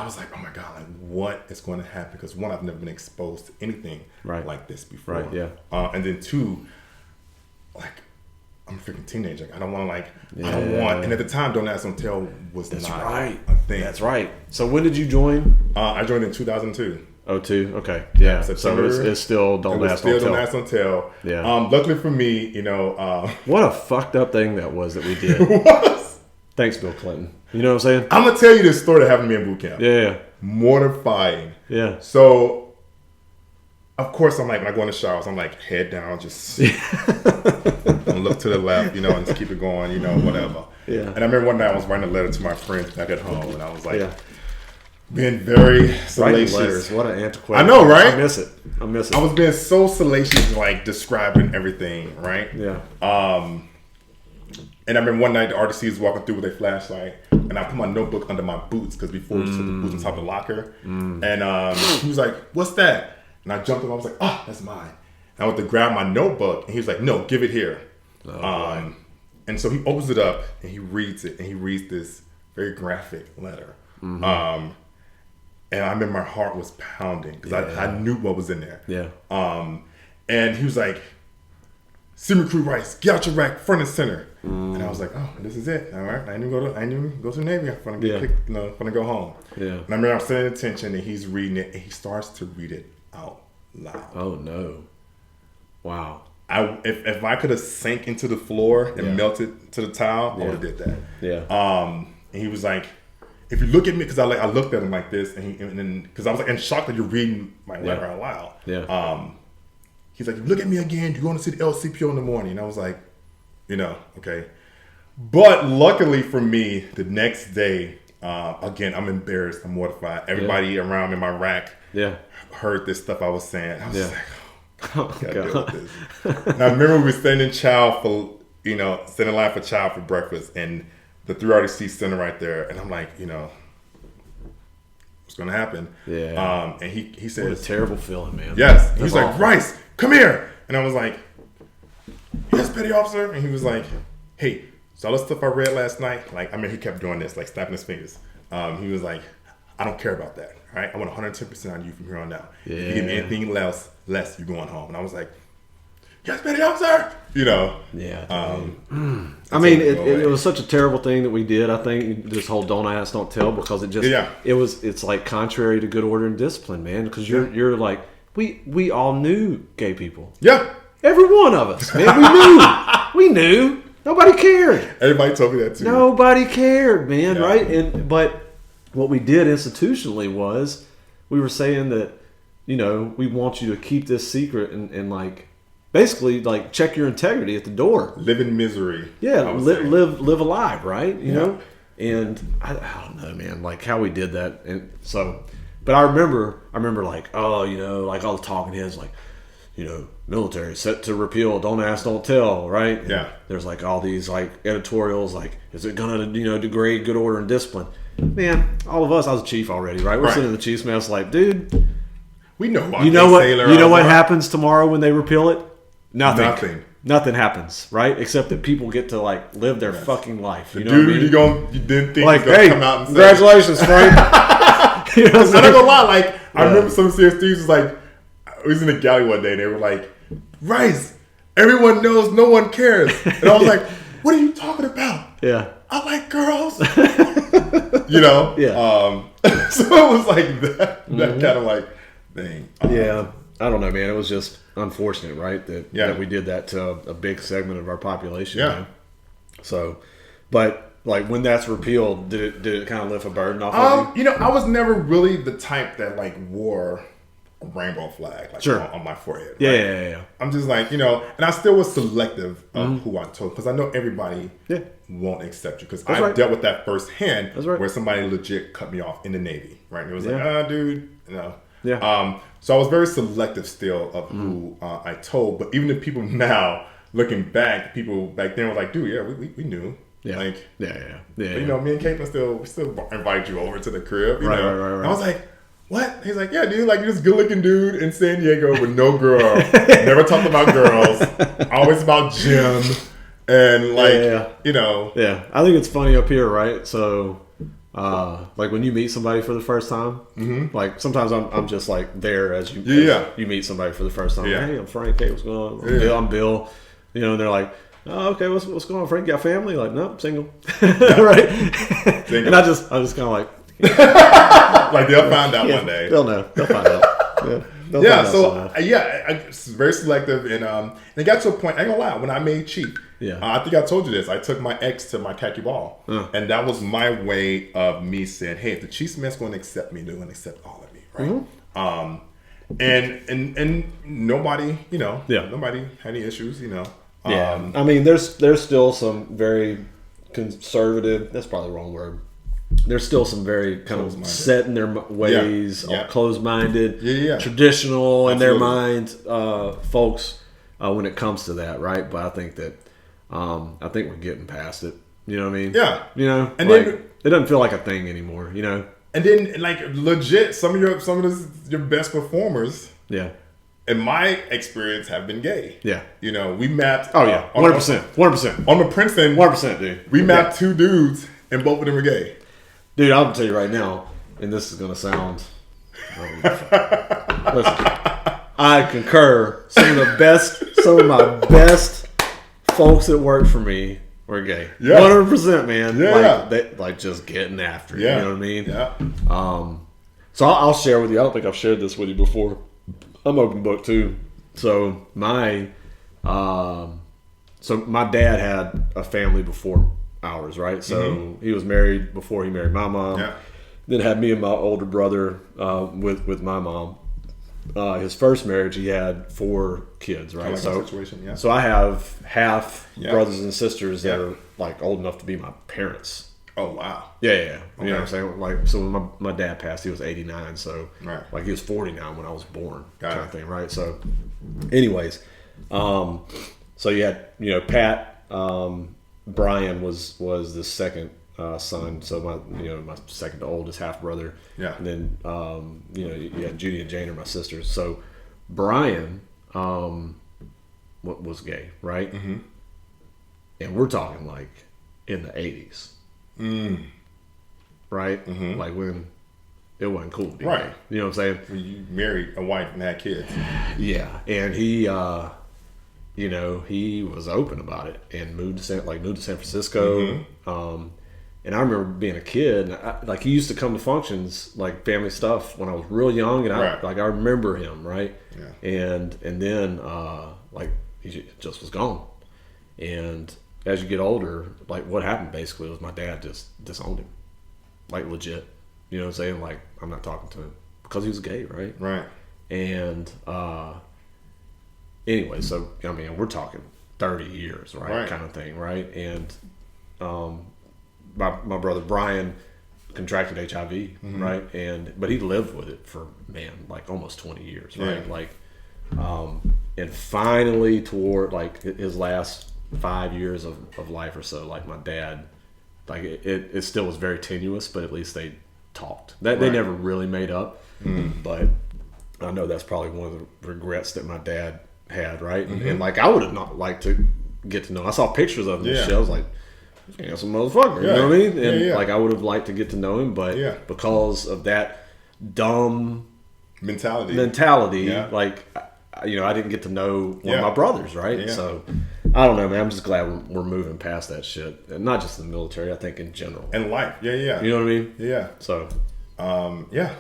was like, oh my God, like what is going to happen? Because one, I've never been exposed to anything like this before. Right, yeah. And then two, like, I'm a freaking teenager. I don't want to I don't want, and at the time, Don't Ask, Don't Tell was not a thing. That's right. So when did you join? I joined in 2002. 2002. Okay. Yeah. September, so it's still Don't Ask, Don't Tell. Don't Ask, Don't Tell. Yeah. Luckily for me, what a fucked up thing that was that we did. It was. Thanks, Bill Clinton. You know what I'm saying? I'm gonna tell you this story that happened to me in boot camp. Yeah. Mortifying. Yeah. So, of course, I'm like, when I go in the showers, I'm like, head down, just don't look to the left, and just keep it going, whatever. Yeah. And I remember one night I was writing a letter to my friends back at home, and I was like, being very salacious. Writing letters, what an antiquated. I know, right? I miss it. I was being so salacious, like describing everything, right? Yeah. And I remember one night the RDC was walking through with a flashlight, and I put my notebook under my boots because before we just put the boots on top of the locker. And he was like, "What's that?" And I jumped up. I was like, "Oh, that's mine." And I went to grab my notebook, and he was like, "No, give it here." And so he opens it up and he reads it, and he reads this very graphic letter. And I remember my heart was pounding because I knew what was in there. Yeah. And he was like, "Semi crew rights, get out your rack, front and center." And I was like, "Oh, this is it. All right, I didn't go to the Navy. I'm gonna get kicked, gonna go home." Yeah. And I remember I'm sitting at attention, and he's reading it, and he starts to read it out loud. Oh no! Wow. If I could have sank into the floor and melted to the tile, I would have did that. Yeah. And he was like, "If you look at me," because I looked at him like this, and then because I was like in shock that you're reading my letter out loud. Yeah. He's like, "If you look at me again, you're going to see the LCPO in the morning." And I was like, okay. But luckily for me, the next day, again, I'm embarrassed, I'm mortified. Everybody around me in my rack heard this stuff I was saying. I was just like, oh God. Deal with this. And I remember we were standing in chow for, standing in line for chow for breakfast, and the 3RDC center right there, and I'm like, what's going to happen? Yeah. And he said, what a terrible feeling, man. Yes. He's like, "Rice, come here." And I was like, "Yes, petty officer." And he was like, "Hey, so all the stuff I read last night," he kept doing this, like snapping his fingers. He was like, "I don't care about that. All right, I want 110% on you from here on out. If you give me anything less, you're going home." And I was like, "Yes, petty officer." Yeah. It was such a terrible thing that we did. I think this whole Don't Ask, Don't Tell, because it just it's like contrary to good order and discipline, man. Because you're like, we all knew gay people. Yeah. Every one of us, man. We knew. Nobody cared. Everybody told me that too. Nobody cared, man. Yeah. Right? But what we did institutionally was we were saying that, we want you to keep this secret and like basically like check your integrity at the door. Live in misery. Yeah, live alive, right? You know? And I don't know, man, like how we did that. And so, but I remember like, like all the talking heads, like, military set to repeal Don't Ask, Don't Tell, right? Yeah. And there's like all these like editorials, like, is it gonna degrade good order and discipline? Man, all of us, I was a chief already, right? We're sitting in the chief's mess, like, dude, we know what what happens tomorrow when they repeal it? Nothing happens, right? Except that people get to like live their fucking life. You know what I mean? You didn't think like, he was gonna come out and say, congratulations, Frank. I'm not gonna lie, like I remember some CSDs was like, we was in the galley one day and they were like, Rice, everyone knows, no one cares. And I was like, what are you talking about? Yeah. I like girls. You know? Yeah. So it was like that kind of like thing. Yeah. I don't know, man. It was just unfortunate, right? That we did that to a big segment of our population. Yeah. Man. So, but like when that's repealed, did it kind of lift a burden off of you? You know, I was never really the type that like wore a rainbow flag like on my forehead. Yeah, right? yeah. I'm just like, you know, and I still was selective of who I told because I know everybody won't accept you because I dealt with that firsthand where somebody legit cut me off in the Navy, right? And it was like, dude, you know. Yeah. So I was very selective still of who I told, but even the people now looking back, people back then were like, dude, yeah, we knew. Yeah. Like, yeah. You know, me and Caitlin still invite you over to the crib. You right, know? right. And I was like, what? He's like, yeah, dude, like you're this good looking dude in San Diego with no girl. Never talked about girls. Always about gym. And like, you know. Yeah. I think it's funny up here, right? So, like when you meet somebody for the first time, like sometimes I'm just like there as you you meet somebody for the first time. Yeah. Hey, I'm Frank. Hey, what's going on? I'm Bill. You know, and they're like, oh, okay, what's going on, Frank? Got family? Like, no, single. Right? Single. And I just kind of like, like they'll find out one day. They'll know. They'll find out. I was very selective, and it got to a point. I ain't gonna lie. When I made Chief, I think I told you this. I took my ex to my khaki ball, and that was my way of me saying, "Hey, if the Chiefsman's going to accept me, they're going to accept all of me, right?" And nobody, you know, nobody had any issues, you know. Yeah, I mean, there's still some very conservative. That's probably the wrong word. There's still some very kind of set in their ways, closed-minded, traditional in their minds, folks. When it comes to that, right? But I think that we're getting past it. You know what I mean? Yeah. You know, and like, then it doesn't feel like a thing anymore. You know. And then, like, legit, some of your best performers. Yeah. In my experience, have been gay. Yeah. You know, we mapped. Oh yeah, 100%. 100%. On the Princeton, 100%, dude. We mapped two dudes, and both of them were gay. Dude, I'll tell you right now, and this is gonna sound. Listen, I concur. Some of my best folks that worked for me were gay. 100%, man. Like just getting after it. You know what I mean? Yeah. So I'll share with you. I don't think I've shared this with you before. I'm open book too. So my dad had a family before ours, right? So he was married before he married my mom. Yeah. Then had me and my older brother with my mom. His first marriage, he had 4 kids, right? So I have half brothers and sisters that are like old enough to be my parents. Oh wow! Yeah. You know what I'm saying? Like, so when my dad passed, he was 89, so like he was 49 when I was born, kind of thing, right? So, anyways, so you had Pat, Brian was the second son, so my second to oldest half brother. Yeah. And then you had Judy and Jane are my sisters. So Brian, was gay, right? Mm-hmm. And we're talking like in the 80s. Right? Mm-hmm. Like when it wasn't cool to be gay. You know what I'm saying? When you married a wife and had kids. Yeah. And he he was open about it and moved to San Francisco. Mm-hmm. And I remember being a kid, and he used to come to functions, like family stuff, when I was real young, and I remember him, right? Yeah. And then he just was gone. And as you get older, like what happened basically was my dad just disowned him, like legit. You know what I'm saying? Like, I'm not talking to him because he was gay, right? Right. And anyway, so I mean, we're talking 30 years, right? Kind of thing, right? And my brother Brian contracted HIV, mm-hmm. right? But he lived with it for like almost 20 years, right? Yeah. Like, and finally toward like his last 5 years of life or so, like my dad, like it still was very tenuous, but at least they talked. They never really made up, but I know that's probably one of the regrets that my dad had, right? Mm-hmm. And like I would have not liked to get to know. I saw pictures of him and shit. I was like, some motherfucker, you know what I mean? And like I would have liked to get to know him, but because of that dumb mentality. Yeah. Like, you know, I didn't get to know one of Yeah. my brothers, right? Yeah. So, I don't know, man. I'm just glad we're moving past that shit. And not just in the military, I think in general. And life. Yeah, yeah. You know what I mean? Yeah. So, yeah.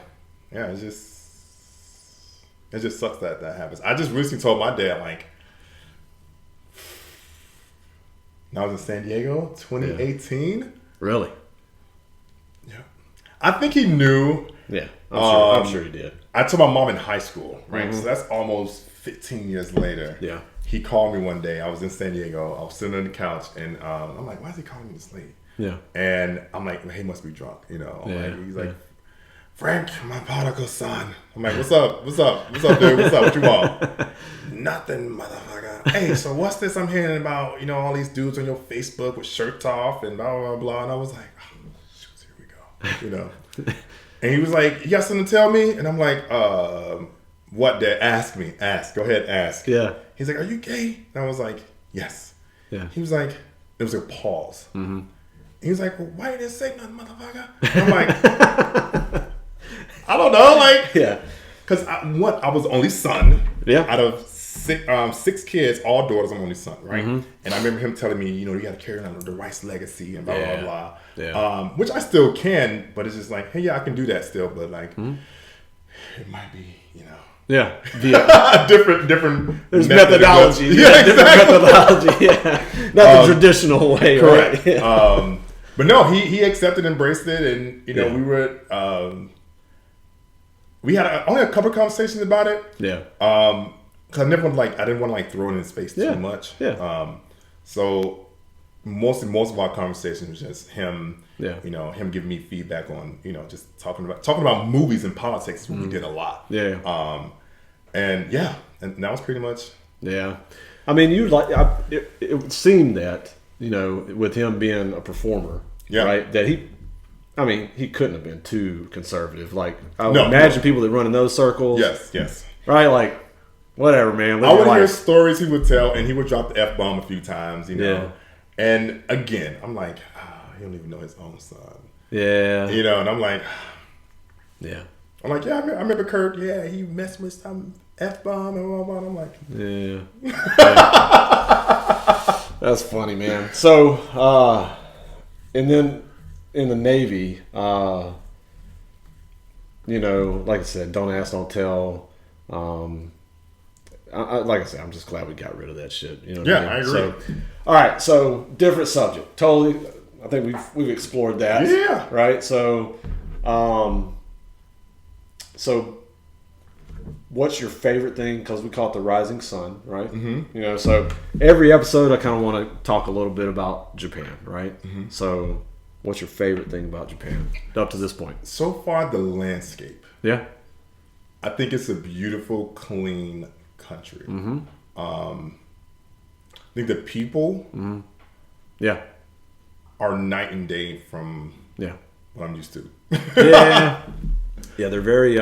It just sucks that happens. I just recently told my dad, like, when I was in San Diego, 2018. really? Yeah. I think he knew. Yeah. I'm sure he did. I told my mom in high school, right? So that's almost 15 years later. Yeah. He called me one day. I was in San Diego. I was sitting on the couch, and I'm like, "Why is he calling me this late?" Yeah. And I'm like, "He must be drunk," you know. He's like, yeah. "Frank, my prodigal son." I'm like, "What's up? What's up? What's up, dude? What's up? What you want?" "Nothing, motherfucker." "Hey, so what's this I'm hearing about? You know, all these dudes on your Facebook with shirts off and blah blah blah." And I was like, "Oh, shoot, here we go," you know. And he was like, "You got something to tell me?" And I'm like, "What, Dad? Ask me. Ask. Go ahead, ask." Yeah. He's like, "Are you gay?" And I was like, "Yes." Yeah. He was like, there was a pause. Mm-hmm. He was like, "Well, why you didn't say nothing, motherfucker?" And I'm like, I don't know, like, Yeah. because I was the only son. Yeah. Out of six kids, all daughters, I'm only son, right? Mm-hmm. And I remember him telling me, you know, you got to carry on the Rice legacy and blah blah blah. Yeah. Which I still can, but it's just like, hey, yeah, I can do that still, but like, it might be, you know. Yeah. Via different. There's methodology. Yeah, exactly. Different methodology. Yeah. Not the traditional way. Correct. Right? Yeah. But no, he accepted, embraced it, and you know, we had only a couple of conversations about it. Yeah. Because I didn't want to throw it in his face too much. Yeah. So most of our conversations was just him. Yeah. You know, him giving me feedback on, you know, just talking about movies and politics. What we did a lot. Yeah. And that was pretty much. Yeah. I mean, it would seem that, you know, with him being a performer, right, that he couldn't have been too conservative. Like, I would imagine people that run in those circles. Yes. Right? Like, whatever, man. I would hear stories he would tell, and he would drop the F-bomb a few times, you know. Yeah. And again, I'm like, he don't even know his own son. Yeah. You know, and I'm like, yeah. I remember Kurt, he messed with some F-bomb and blah, blah, blah. I'm like, yeah. That's funny, man. So, and then in the Navy, you know, like I said, don't ask, don't tell. Like I said, I'm just glad we got rid of that shit. You know what I mean? I agree. So, all right, so different subject. Totally, I think we've explored that. Yeah. Right. So, what's your favorite thing? Because we call it the rising sun, right? Mm-hmm. You know, so every episode I kind of want to talk a little bit about Japan, right? Mm-hmm. So, what's your favorite thing about Japan up to this point? So far, the landscape. Yeah. I think it's a beautiful, clean country. Mm-hmm. I think the people yeah, are night and day from yeah what I'm used to. Yeah. Yeah, they're very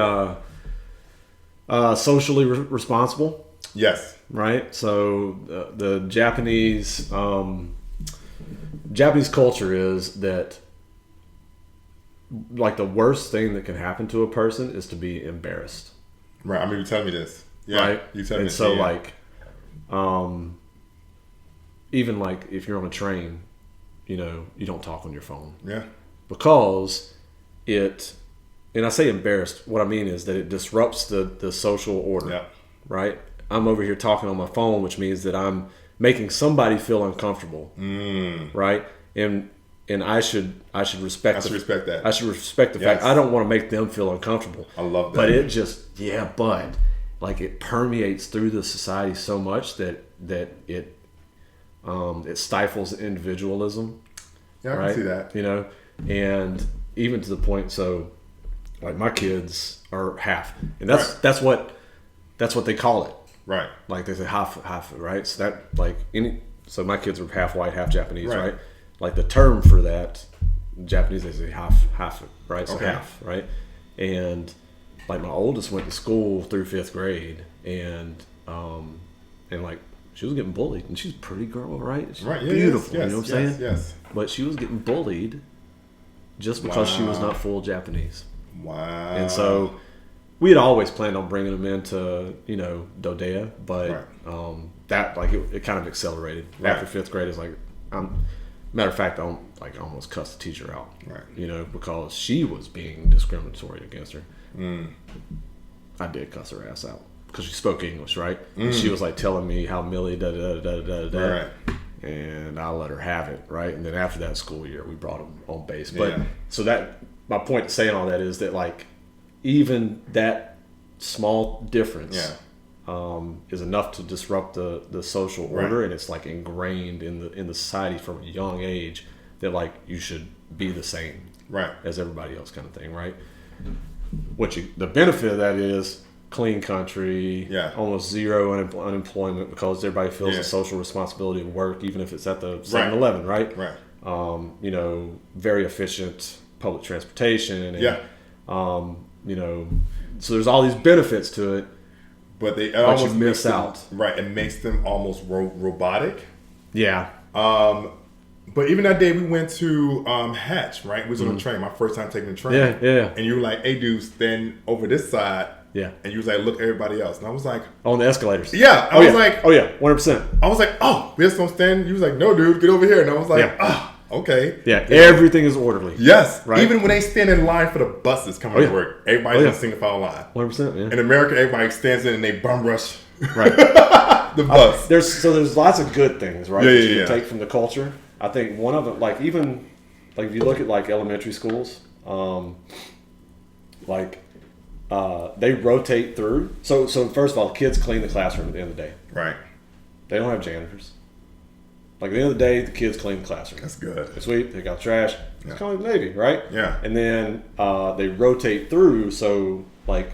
socially responsible. Yes. Right? So the Japanese culture is that, like, the worst thing that can happen to a person is to be embarrassed. Right. I mean, you tell me this. Yeah. Right? You tell me and this. so, yeah. like, even, like, if you're on a train, you know, you don't talk on your phone. Yeah. Because and I say embarrassed, what I mean is that it disrupts the social order. Yeah. Right? I'm over here talking on my phone, which means that I'm making somebody feel uncomfortable. Right? And I should respect respect that. I should respect the fact I don't want to make them feel uncomfortable. I love that. But it just like it permeates through the society so much that it stifles individualism. Yeah, I right? can see that. You know, and even to the point, so like my kids are half, and that's what they call it. Right. Like they say half, right? So that so my kids are half white, half Japanese, right? Like the term for that, Japanese they say half, right? So okay. Half, right? And like my oldest went to school through 5th grade, and like she was getting bullied, and she's a pretty girl, right? She's beautiful, yes, you know what I'm saying? Yes. But she was getting bullied just because she was not full Japanese. Wow. And so we had always planned on bringing them into, Dodea, but that it kind of accelerated after 5th grade. Is like, matter of fact, I almost cussed the teacher out, because she was being discriminatory against her. I did cuss her ass out because she spoke English, right? She was like telling me how Millie da da da da da, right. And I let her have it, right? And then after that school year, we brought them on base. But so that my point to saying all that is that even that small difference is enough to disrupt the social order, and it's ingrained in the society from a young age that you should be the same as everybody else, kind of thing, right? The benefit of that is clean country, almost zero unemployment because everybody feels the social responsibility of work, even if it's at the 7-Eleven, right? Very efficient public transportation, and so there's all these benefits to it, but they almost miss out. Right, it makes them almost robotic. Yeah. But even that day we went to Hatch, right? We was on the train, my first time taking the train. Yeah. And you were like, "Hey, dude, stand over this side." Yeah. And you was like, "Look at everybody else." And I was like, on the escalators. Yeah. I was like, "Oh yeah, 100%." I was like, "Oh, we just don't stand." You was like, "No, dude, get over here." And I was like, okay. Yeah, everything is orderly. Yes. Right? Even when they stand in line for the buses coming to work, everybody's in a single file line. 100%, yeah. In America, everybody stands in and they bum rush right. the bus. There's lots of good things, right? Yeah, that you can take from the culture. I think one of them, even if you look at elementary schools, they rotate through. So first of all, kids clean the classroom at the end of the day. Right. They don't have janitors. At the end of the day, the kids clean the classroom. That's good. They sweep, take out trash. It's kind of like the Navy, right? Yeah. And then they rotate through. So on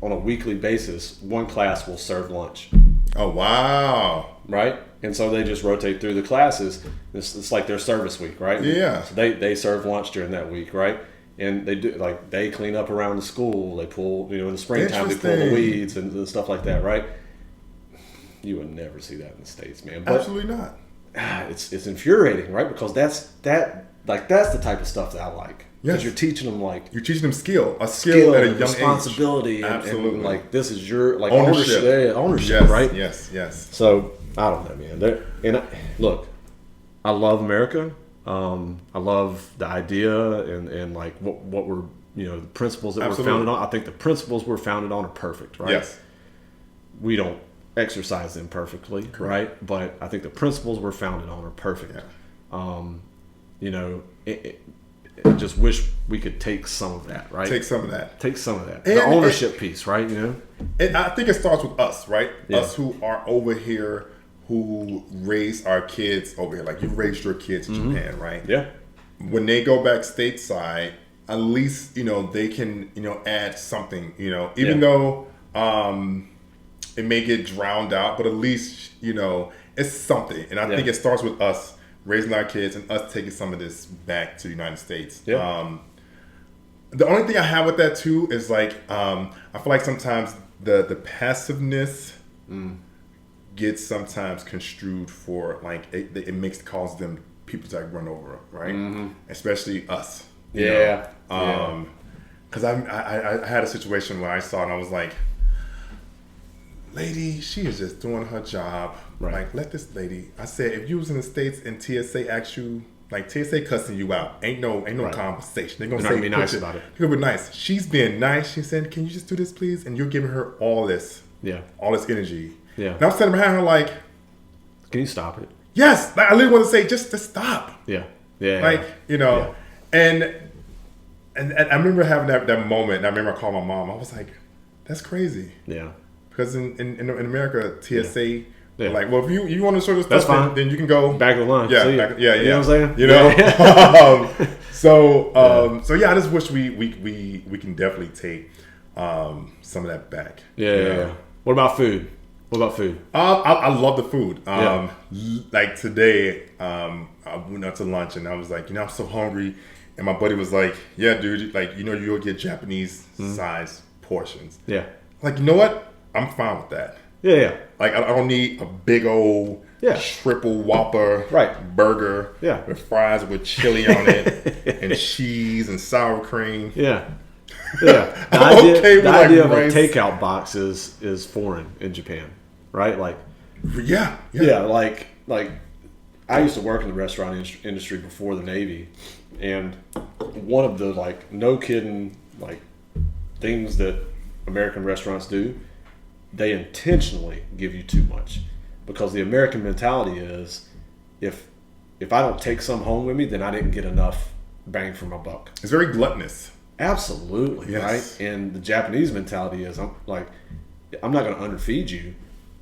a weekly basis, one class will serve lunch. Oh, wow. Right? And so they just rotate through the classes. It's like their service week, right? Yeah. So they serve lunch during that week, right? And they do they clean up around the school. They pull, in the springtime they pull the weeds and stuff like that, right? You would never see that in the States, man. But absolutely not. It's infuriating, right? Because that's the type of stuff that I like. Because you're teaching them you're teaching them skill at a young responsibility, age. Absolutely. And this is your ownership, yes, right? Yes. So I don't know, man. Look, I love America. I love the idea and what we're the principles that we're founded on. I think the principles we're founded on are perfect, right? Yes. We don't exercise them perfectly, correct, right? But I think the principles we're founded on are perfect. Yeah. I just wish we could take some of that, right? Take some of that. The ownership piece, right? And I think it starts with us, right? Yeah. Us who are over here, who raise our kids over here. You raised your kids in Japan, right? Yeah. When they go back stateside, at least, they can, add something, even though it may get drowned out, but at least, it's something. And I think it starts with us raising our kids and us taking some of this back to the United States. Yeah. The only thing I have with that too is I feel like sometimes the passiveness gets sometimes construed for it causes them people to run over, right? Mm-hmm. Especially us. Yeah. Because I had a situation where I saw it and I was like, lady, she is just doing her job. Right. Let this lady. I said, if you was in the States and TSA asked you, TSA cussing you out, ain't no conversation. They're gonna be nice about it. They're gonna be nice. She's being nice. She said, "Can you just do this, please?" And you're giving her all this energy. Yeah. And I'm standing behind her can you stop it? Yes. I literally want to say, just to stop. Yeah. And I remember having that moment. And I remember I called my mom. I was like, that's crazy. Yeah. Because in America, TSA. Yeah. Well, if you want to show this stuff, then you can go back of the line. Yeah, you know what I'm saying? So I just wish we can definitely take some of that back. Yeah. What about food? I love the food. Today, I went out to lunch and I was like, I'm so hungry, and my buddy was like, yeah, dude, you'll get Japanese size portions. Yeah. You know what? I'm fine with that. Yeah. I don't need a big old triple Whopper burger with fries with chili on it and cheese and sour cream. Yeah. Yeah, the idea of a takeout box is foreign in Japan, right? Like, yeah. Like I used to work in the restaurant industry before the Navy, and one of the like no kidding like things that American restaurants do, they intentionally give you too much, because the American mentality is if I don't take some home with me, then I didn't get enough bang for my buck. It's very gluttonous. Absolutely, yes. Right? And the Japanese mentality is, I'm not going to underfeed you.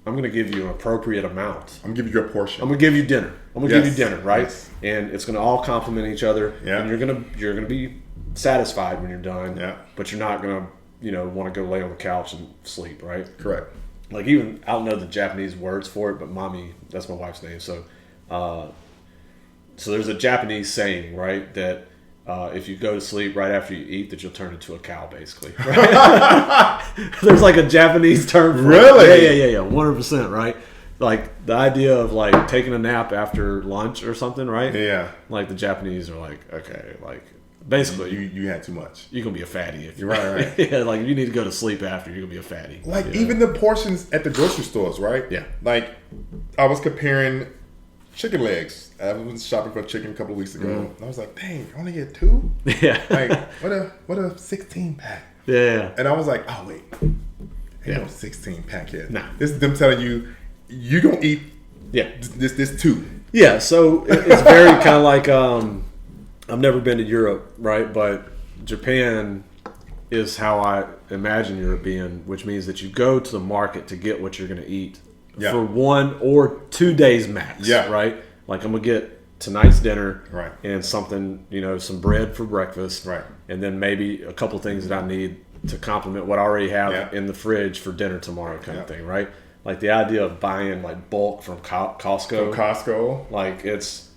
I'm going to give you an appropriate amount. I'm going to give you your portion. I'm going to give you dinner. I'm going to give you dinner, right? Yes. And it's going to all complement each other. Yeah. And you're going to be satisfied when you're done. Yeah. But you're not going to, want to go lay on the couch and sleep, right? Correct. Like even I don't know the Japanese words for it, but mommy, that's my wife's name. So, so there's a Japanese saying, right, that if you go to sleep right after you eat, that you'll turn into a cow, basically. Right? There's like a Japanese term for really? it. Yeah, 100%, right? Like the idea of like taking a nap after lunch or something, right? Yeah. Like the Japanese are like, okay, like basically you had too much. You're gonna be a fatty if you're right. Yeah, like if you need to go to sleep after, you're gonna be a fatty. Like even the portions at the grocery stores, right? Yeah. Like I was comparing chicken legs. I was shopping for chicken a couple of weeks ago. And I was like, dang, I only get 2? Yeah. Like what a 16 pack. Yeah. And I was like, oh wait. Ain't no 16 pack here. Nah. This is them telling you gonna eat this 2. Yeah, so it's very kind of like I've never been to Europe, right? But Japan is how I imagine Europe being, which means that you go to the market to get what you're going to eat for 1 or 2 days max, right? Like I'm going to get tonight's dinner and something, some bread for breakfast, and then maybe a couple things that I need to complement what I already have in the fridge for dinner tomorrow kind of thing, right? Like the idea of buying like bulk from Costco. Like that's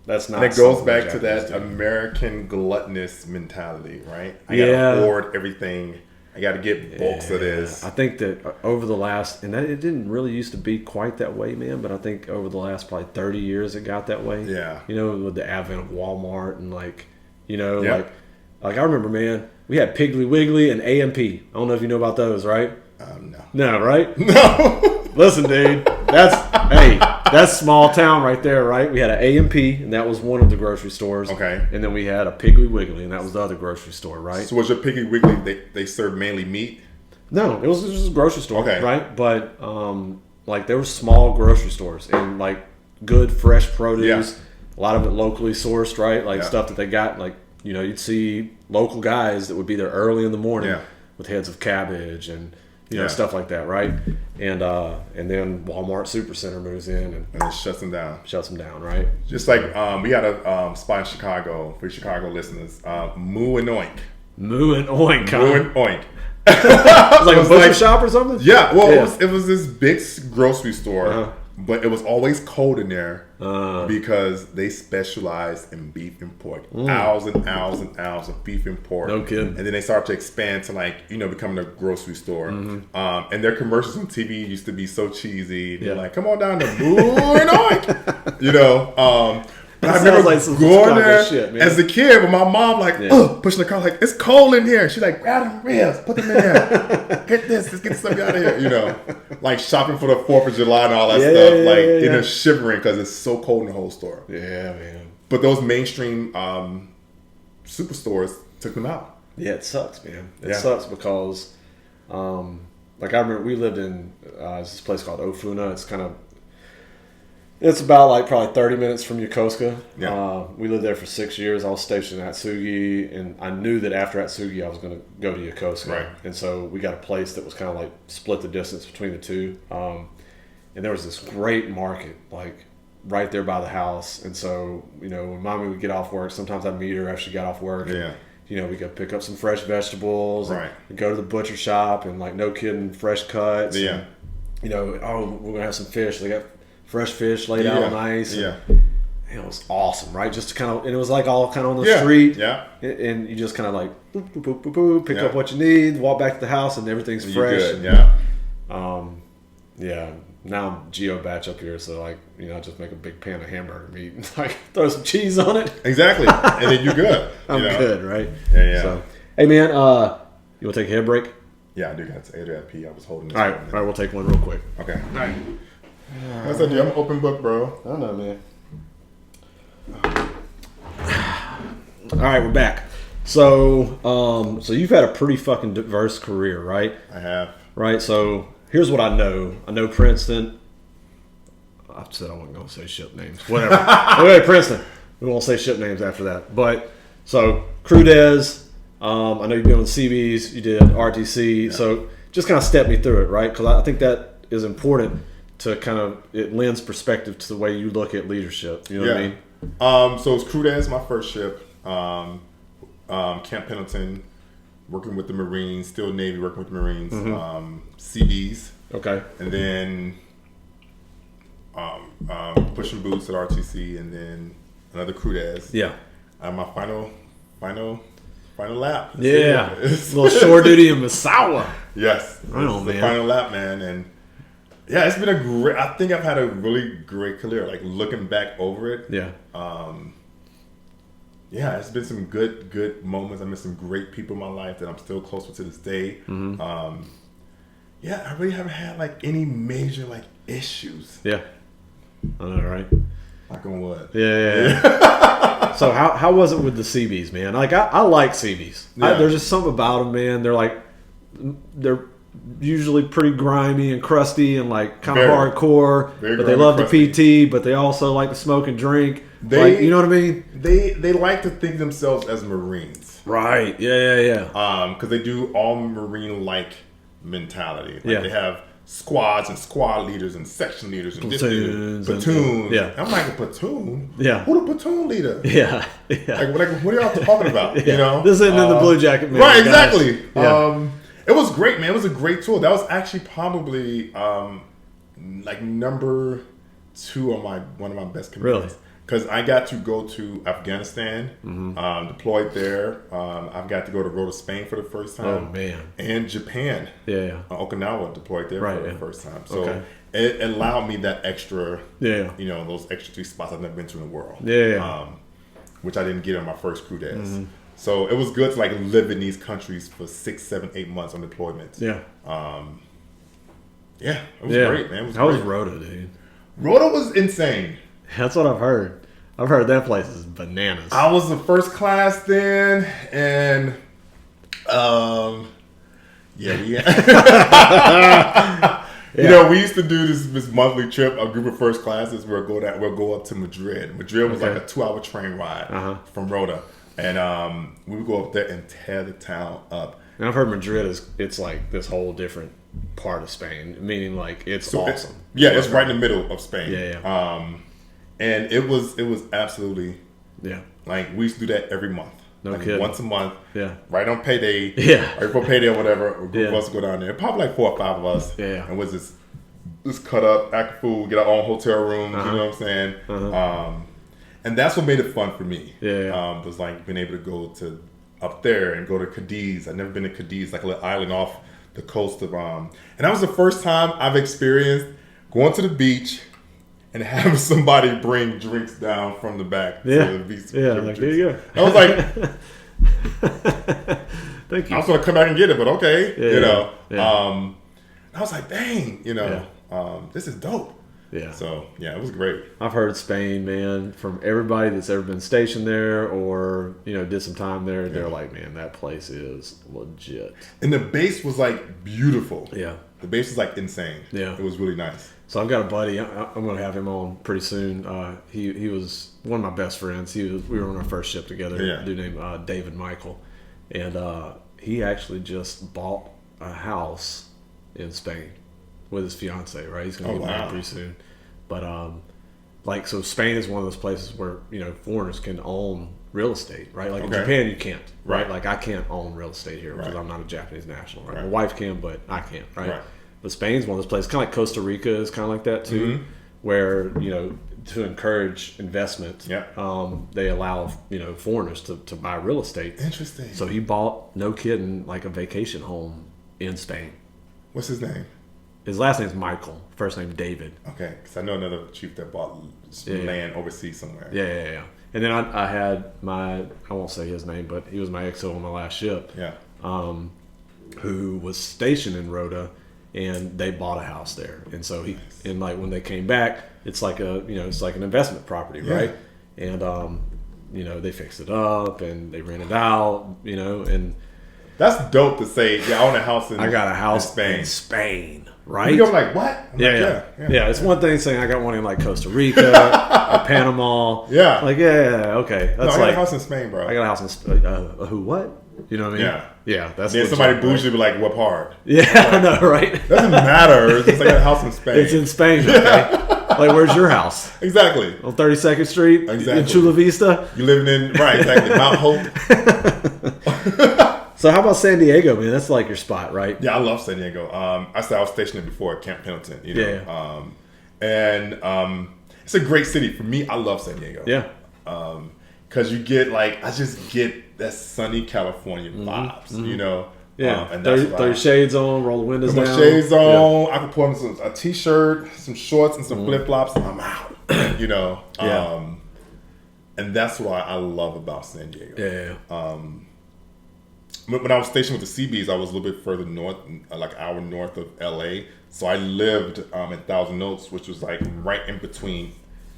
not. And it goes back to that American gluttonous mentality, right? I gotta hoard everything. I gotta get bulks of this. I think that over the last, and it didn't really used to be quite that way, man. But I think over the last probably 30 years, it got that way. Yeah. With the advent of Walmart and like I remember, man, we had Piggly Wiggly and A&P. I don't know if you know about those, right? No. No, right? No. Listen, dude, that's small town right there, right? We had an A&P, and that was one of the grocery stores. Okay. And then we had a Piggly Wiggly, and that was the other grocery store, right? So was your Piggly Wiggly, they served mainly meat? No, it was just a grocery store, okay, right? But like there were small grocery stores and like good fresh produce, a lot of it locally sourced, right? Like stuff that they got, like you'd see local guys that would be there early in the morning with heads of cabbage and stuff like that, right? And then Walmart Supercenter moves in and it shuts them down. Right? Just like we had a spot in Chicago for Chicago listeners, Moo and Oink. Moo and Oink. Moo and Oink. It's like a butcher shop or something? Yeah, well, it was this big grocery store, but it was always cold in there because they specialized in beef and pork. Hours and hours and hours of beef and pork. No kidding. And then they started to expand to becoming a grocery store. And their commercials on TV used to be so cheesy. They're like, come on down to Moo and Oink. I remember going there as a kid with my mom pushing the car like, it's cold in here. She's like, grab them ribs, put them in there. Get this, let's get this stuff out of here. Like shopping for the 4th of July and all that stuff. Shivering because it's so cold in the whole store. Yeah, man. But those mainstream superstores took them out. Yeah, it sucks, man. It sucks because, like I remember we lived in this place called Ofuna. It's about like probably 30 minutes from Yokosuka. Yeah. We lived there for 6 years. I was stationed at Atsugi, and I knew that after Atsugi I was going to go to Yokosuka. Right. And so we got a place that was kind of like split the distance between the two. And there was this great market like right there by the house. And so, when Mommy would get off work, sometimes I'd meet her after she got off work. Yeah. We could pick up some fresh vegetables. Right. And go to the butcher shop and like no kidding, fresh cuts. Yeah. And, we're going to have some fish. They got fresh fish laid out on ice. Yeah. It was awesome, right? Just to kind of, and it was like all kind of on the street. Yeah. And you just kind of like, boop, boop, boop, boop, boop, pick up what you need, walk back to the house, and everything's fresh. Good. And, now I'm geo-batch up here, so like, I just make a big pan of hamburger meat and like throw some cheese on it. Exactly. And then you're good. I'm good, right? Yeah. So, hey man, You want to take a head break? Yeah, I do got to pee. I was holding this. All right, we'll take one real quick. Okay. All right. That's what I do. I'm an open book, bro. I know, man. All right, we're back. So, so you've had a pretty fucking diverse career, right? I have. Right. So here's what I know. I know Princeton. I said I wasn't gonna say ship names. Whatever. Okay, Princeton. We won't say ship names after that. But so Crudez. I know you've been on CBs. You did RTC. Yeah. So just kind of step me through it, right? Because I think that is important to kind of it lends perspective to the way you look at leadership. You know what I mean? So it's Crudez, my first ship. Camp Pendleton, working with the Marines, still Navy, working with the Marines, CBs. Okay. And then pushing boots at RTC, and then another Crudez. Yeah. My final lap. Yeah. A little shore duty in Misawa. Yes. Oh, man. The final lap, man. And yeah, it's been I think I've had a really great career. Like looking back over it. Yeah. Yeah, it's been some good moments. I met some great people in my life that I'm still close with to this day. Yeah, I really haven't had like any major like issues. Yeah, I know, right? Knock on wood. Yeah. So how was it with the CBs, man? Like I like CBs. Yeah. There's just something about them, man. They're usually pretty grimy and crusty and like kind of hardcore, but they love the PT, but they also like to smoke and drink. You know what I mean? They like to think themselves as Marines. Right. Yeah. Because they do all Marine-like mentality. They have squads and squad leaders and section leaders and platoons. Yeah. I'm like, a platoon? Yeah. Who the platoon leader? Yeah. Like what are y'all talking about? You know? This isn't in the Blue Jacket, man. Right, exactly. Yeah. It was great, man. It was a great tour. That was actually probably like number 2 on one of my best committees. Really? Because I got to go to Afghanistan, deployed there. I've got to go to Rota, Spain for the first time. Oh, man. And Japan. Yeah. Okinawa, deployed there for the first time. So it allowed me that extra, those extra 3 spots I've never been to in the world. Yeah. Which I didn't get on my first crew days. So it was good to like live in these countries for 6, 7, 8 months on deployment. Yeah. Yeah, it was great, man. How was Rota, dude? Rota was insane. That's what I've heard. I've heard that place is bananas. I was in first class then, and You know, we used to do this monthly trip, a group of first classes. We'll go up to Madrid. Madrid was like a 2-hour train ride from Rota, and we would go up there and tear the town up. And I've heard Madrid it's like this whole different part of Spain, meaning like it's awesome. It's right in the middle of Spain. Yeah. And it was absolutely like we used to do that every month. No like kidding. Once a month. Yeah. Right on payday. Yeah. Right before payday or whatever. A group of us would go down there. Probably like 4 or 5 of us. Yeah. And was this cut up, act food, get our own hotel rooms. You know what I'm saying? And that's what made it fun for me. Yeah. Was like being able to go to up there and go to Cadiz. I've never been to Cadiz, like a little island off the coast of and that was the first time I've experienced going to the beach and having somebody bring drinks down from the back to the beach. Yeah, like, there you go. I was like, thank you. I was going to come back and get it, but okay. Yeah, you know. Yeah. I was like, dang, you know, this is dope. Yeah. So, yeah, it was great. I've heard Spain, man, from everybody that's ever been stationed there or, you know, did some time there. They're like, man, that place is legit. And the base was, like, beautiful. Yeah. The base was, like, insane. Yeah. It was really nice. So I've got a buddy. I'm going to have him on pretty soon. He was one of my best friends. We were on our first ship together. Yeah. A dude named David Michael. And he actually just bought a house in Spain with his fiance, right? He's going to get married pretty soon. But like, so Spain is one of those places where, you know, foreigners can own real estate, right? Like in Japan, you can't, right? Like I can't own real estate here because I'm not a Japanese national, right? My wife can, but I can't, right? But Spain's one of those places, kind of like Costa Rica is kind of like that too, where, you know, to encourage investment, they allow, you know, foreigners to buy real estate. Interesting. So he bought, no kidding, like a vacation home in Spain. What's his name? His last name's Michael. First name David. Okay, because I know another chief that bought land overseas somewhere. Yeah. And then I had I won't say his name, but he was my XO on my last ship. Yeah. who was stationed in Rota, and they bought a house there. And so and like when they came back, it's like it's like an investment property, right? And they fixed it up and they rent it out, and that's dope to say. Yeah, I own a house I got a house in Spain. Right? You go like, what? Yeah. It's one thing saying I got one in like Costa Rica or Panama. Yeah. Like, okay. That's I got a house in Spain, bro. I got a house in Spain. Who, what? You know what I mean? Yeah. Yeah. That's then somebody bougie be like, what part? Yeah, I know, right? Doesn't matter. It's just like I got a house in Spain. It's in Spain, okay? Like, where's your house? Exactly. On 32nd Street? Exactly. In Chula Vista? You living in, right, exactly. Mount Hope. So how about San Diego, man? That's like your spot, right? Yeah, I love San Diego. I said I was stationed there before at Camp Pendleton. It's a great city. For me, I love San Diego. Yeah. Because you get I just get that sunny California vibes, Yeah. And throw your shades on, roll the windows put down. my shades on. I can put on a t-shirt, some shorts, and some flip-flops, and I'm out. And that's what I love about San Diego. Yeah. When I was stationed with the Seabees, I was a little bit further north, like an hour north of LA. So I lived in Thousand Oaks, which was like right in between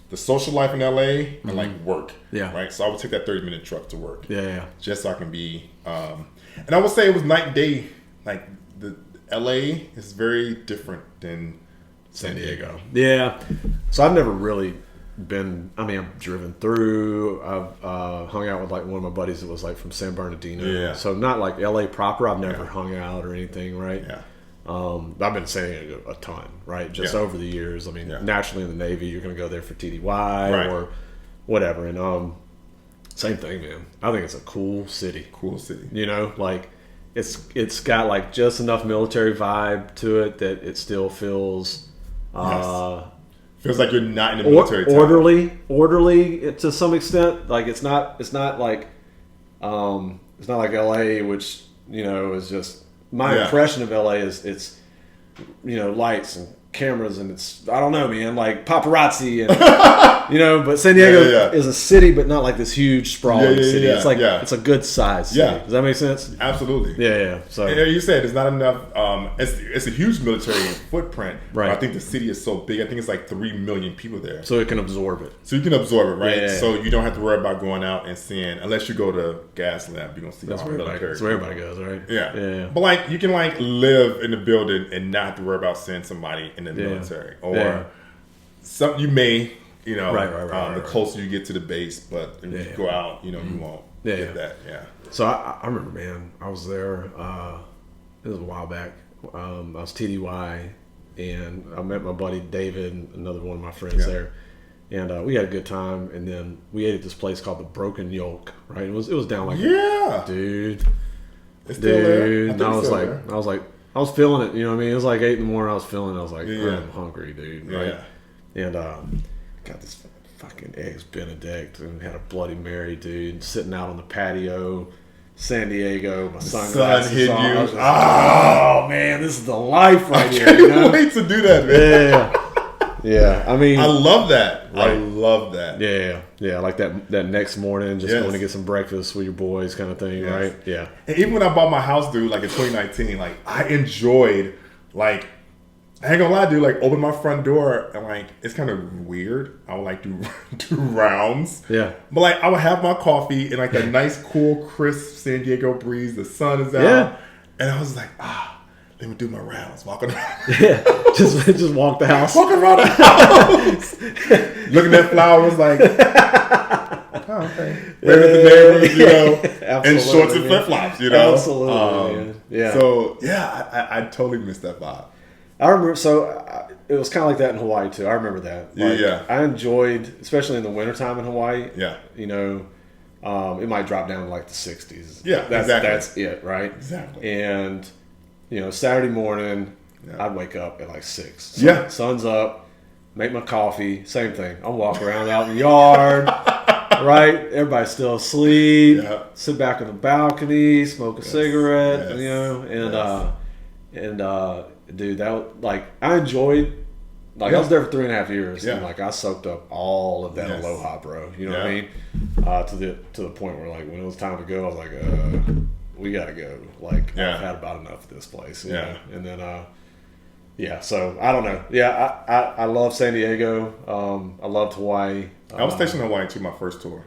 the social life in LA and like work. Yeah. Right. So I would take that 30-minute truck to work. Yeah. Just so I can be. And I would say it was night and day. Like the LA is very different than San Diego. Yeah. So I've never really been. I mean, I've driven through. I've hung out with like one of my buddies that was like from San Bernardino. Yeah. So not like LA proper. I've never hung out or anything, right? Yeah. I've been saying it a ton, right? Just over the years. I mean, naturally in the Navy, you're going to go there for TDY or whatever. And same thing, man. I think it's a cool city. Cool city. Like it's got like just enough military vibe to it that it still feels feels like you're not in the military town. orderly to some extent. Like it's not like LA, which is just my impression of LA is it's lights and cameras and it's I don't know, man, like paparazzi and but San Diego is a city, but not like this huge sprawling city. It's like it's a good size city. Does that make sense? Absolutely. Yeah. So and you said there's not enough. It's a huge military footprint. Right. I think the city is so big. I think it's like 3 million people there. So it can absorb it. So you can absorb it, right? Yeah. So you don't have to worry about going out and seeing, unless you go to Gaslamp, you're gonna see That's all where military. that's where everybody goes, right? Yeah. But like you can like live in the building and not have to worry about seeing somebody in the military, or some you may. Right. The closer you get to the base, but if you go out, you won't get that. Yeah. So I remember, man, I was there. It was a while back. I was TDY, and I met my buddy David, another one of my friends there, and we had a good time. And then we ate at this place called the Broken Yolk. Right? It was down like dude. It's still there. And I was like, I was feeling it. You know what I mean? It was like 8 a.m. I was feeling it. I was like, I'm hungry, dude. Right? And got this fucking eggs Benedict and had a Bloody Mary, dude, sitting out on the patio, San Diego. My sunglasses hit on. you. I was just oh man, this is the life right here. I can't wait to do that, man. Yeah. I mean, I love that. Right. I love that. Yeah. Like that next morning, just going to get some breakfast with your boys, kind of thing, right? Yeah. And even when I bought my house, dude, like in 2019, like I enjoyed like. I ain't gonna lie, dude. Like, open my front door and like it's kind of weird. I would like do rounds. Yeah. But like, I would have my coffee and like a nice, cool, crisp San Diego breeze. The sun is out. Yeah. And I was like, let me do my rounds. Walking around. Yeah. Just walk the house. Walking around the house. Looking at flowers like, okay. Waving at the neighbors, Absolutely, and shorts and flip flops, Absolutely, man. Yeah. So I totally missed that vibe. I remember, so it was kind of like that in Hawaii too. I remember that. Like, I enjoyed, especially in the wintertime in Hawaii. Yeah. It might drop down to like the 60s. Yeah, That's it, right? Exactly. And, Saturday morning, I'd wake up at like 6. Sun's up, make my coffee, same thing. I'm walking around out in the yard, right? Everybody's still asleep. Sit back on the balcony, smoke a cigarette, dude, I enjoyed, I was there for 3.5 years, and I soaked up all of that aloha, bro. You know what I mean? To the point where when it was time to go, I was like, we got to go. Like, Yeah. I've had about enough of this place. you Yeah. know? And then, so I don't know. Yeah, I love San Diego. I loved Hawaii. I was stationed in Hawaii too, my first tour.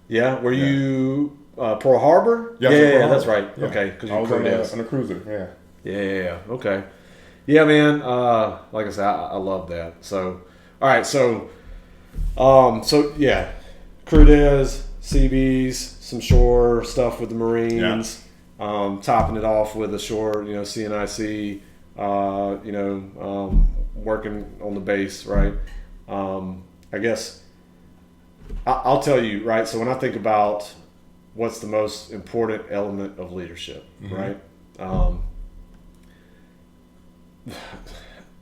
Yeah, were you Pearl Harbor? Yeah, Pearl Harbor. That's right. Yeah. Okay, because I you was crewed on a cruiser. Yeah. Yeah. Okay. Yeah, man. Like I said, I love that. So, all right. So yeah, crew des, CBs, some shore stuff with the Marines. Topping it off with a shore, CNIC. Working on the base, right? I guess I'll tell you, right? So when I think about what's the most important element of leadership, right?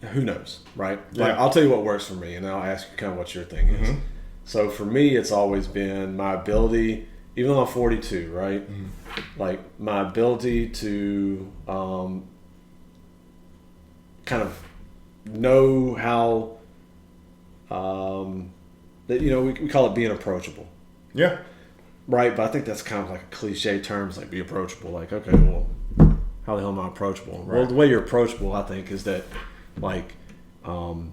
Who knows, right? Yeah. Like, I'll tell you what works for me, and I'll ask you kind of what your thing is. So for me, it's always been my ability, even though I'm 42, right? Like, my ability to kind of know how that we call it being approachable, Yeah. right? But I think that's kind of like a cliche term. It's like, be approachable. Like, okay, well, how the hell am I approachable? Well, the way you're approachable, I think, is that like not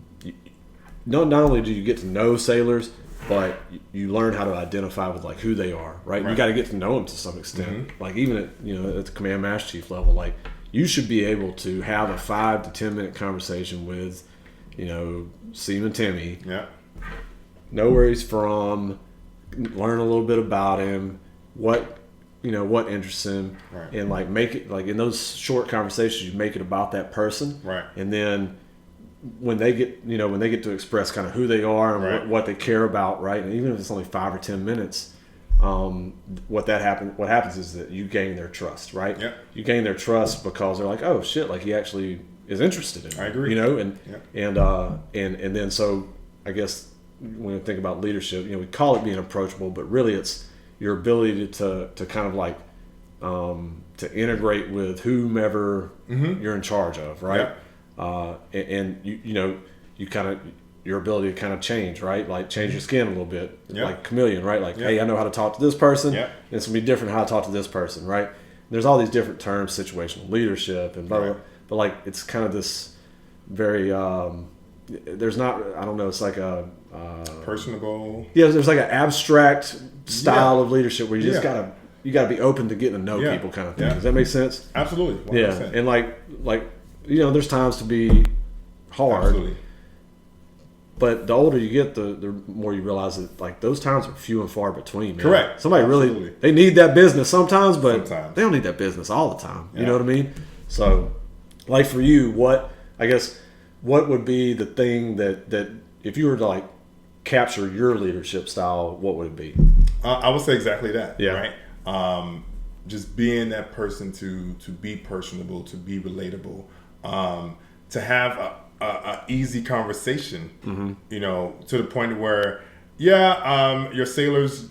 only do you get to know sailors, but you learn how to identify with like who they are, right? You got to get to know them to some extent. Like, even at the command master chief level, like, you should be able to have a 5 to 10 minute conversation with, Seaman Timmy. Yeah. Know where he's from, learn a little bit about him, what interests him, Right. and like make it like in those short conversations, you make it about that person, Right. And then when they get to express kind of who they are and Right. what they care about, right? And even if it's only 5 or 10 minutes, what happens is that you gain their trust, right? Yeah. You gain their trust because they're like, oh shit, like he actually is interested in me. I agree. And then so I guess when we think about leadership, we call it being approachable, but really it's your ability to kind of like to integrate with whomever you're in charge of, right? And you kind of your ability to kind of change, right? Like change your skin a little bit, like chameleon, right? Like, hey, I know how to talk to this person. And it's gonna be different how to talk to this person, right? There's all these different terms, situational leadership and blah, blah, blah. But like it's kind of this very there's not, I don't know, it's like a personable. Yeah, there's like an abstract style of leadership where you just gotta be open to getting to know people, kind of thing. Does that make sense? Absolutely. 100%. Yeah, and like there's times to be hard. Absolutely. But the older you get, the more you realize that like those times are few and far between. Man. Correct. Somebody Absolutely. really, they need that business sometimes, but Sometimes. they don't need that business all the time. You know what I mean? So, like for you, what would be the thing that if you were to like capture your leadership style, what would it be? I would say exactly that. Yeah. Right. Just being that person to be personable, to be relatable, to have a easy conversation. To the point where, your sailors,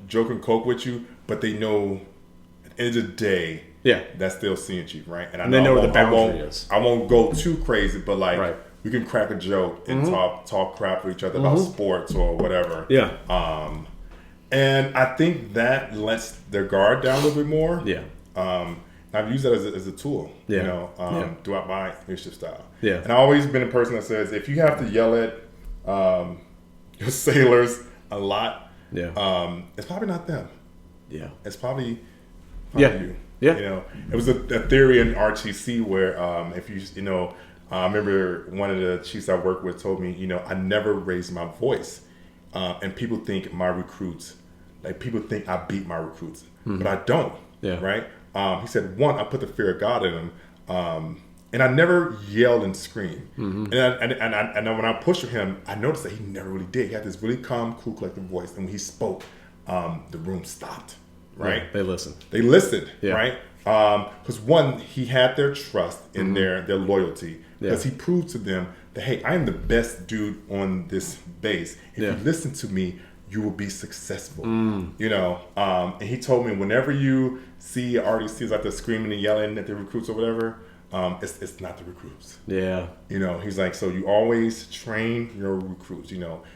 joke and coke with you, but they know at the end of the day, that's still seeing you, right? And they know where the boundary is. I won't go too crazy, but like. Right. We can crack a joke and talk crap to each other about sports or whatever. Yeah. And I think that lets their guard down a little bit more. Yeah. I've used that as a tool, throughout my leadership style. Yeah. And I've always been a person that says, if you have to yell at your sailors a lot, it's probably not them. Yeah. It's probably you. Yeah. It was a theory in RTC where if I remember one of the chiefs I worked with told me, I never raised my voice. And people think my recruits, people think I beat my recruits, but I don't. Yeah. Right? He said, one, I put the fear of God in them. And I never yelled and screamed. And when I pushed for him, I noticed that he never really did. He had this really calm, cool, collective voice. And when he spoke, the room stopped. Right? Yeah, they listened. Right? Because one, he had their trust in their loyalty. Because he proved to them that, hey, I am the best dude on this base. If you listen to me, you will be successful. And he told me, whenever you see RDCs out there screaming and yelling at the recruits or whatever, it's not the recruits. Yeah. He's like, so you always train your recruits,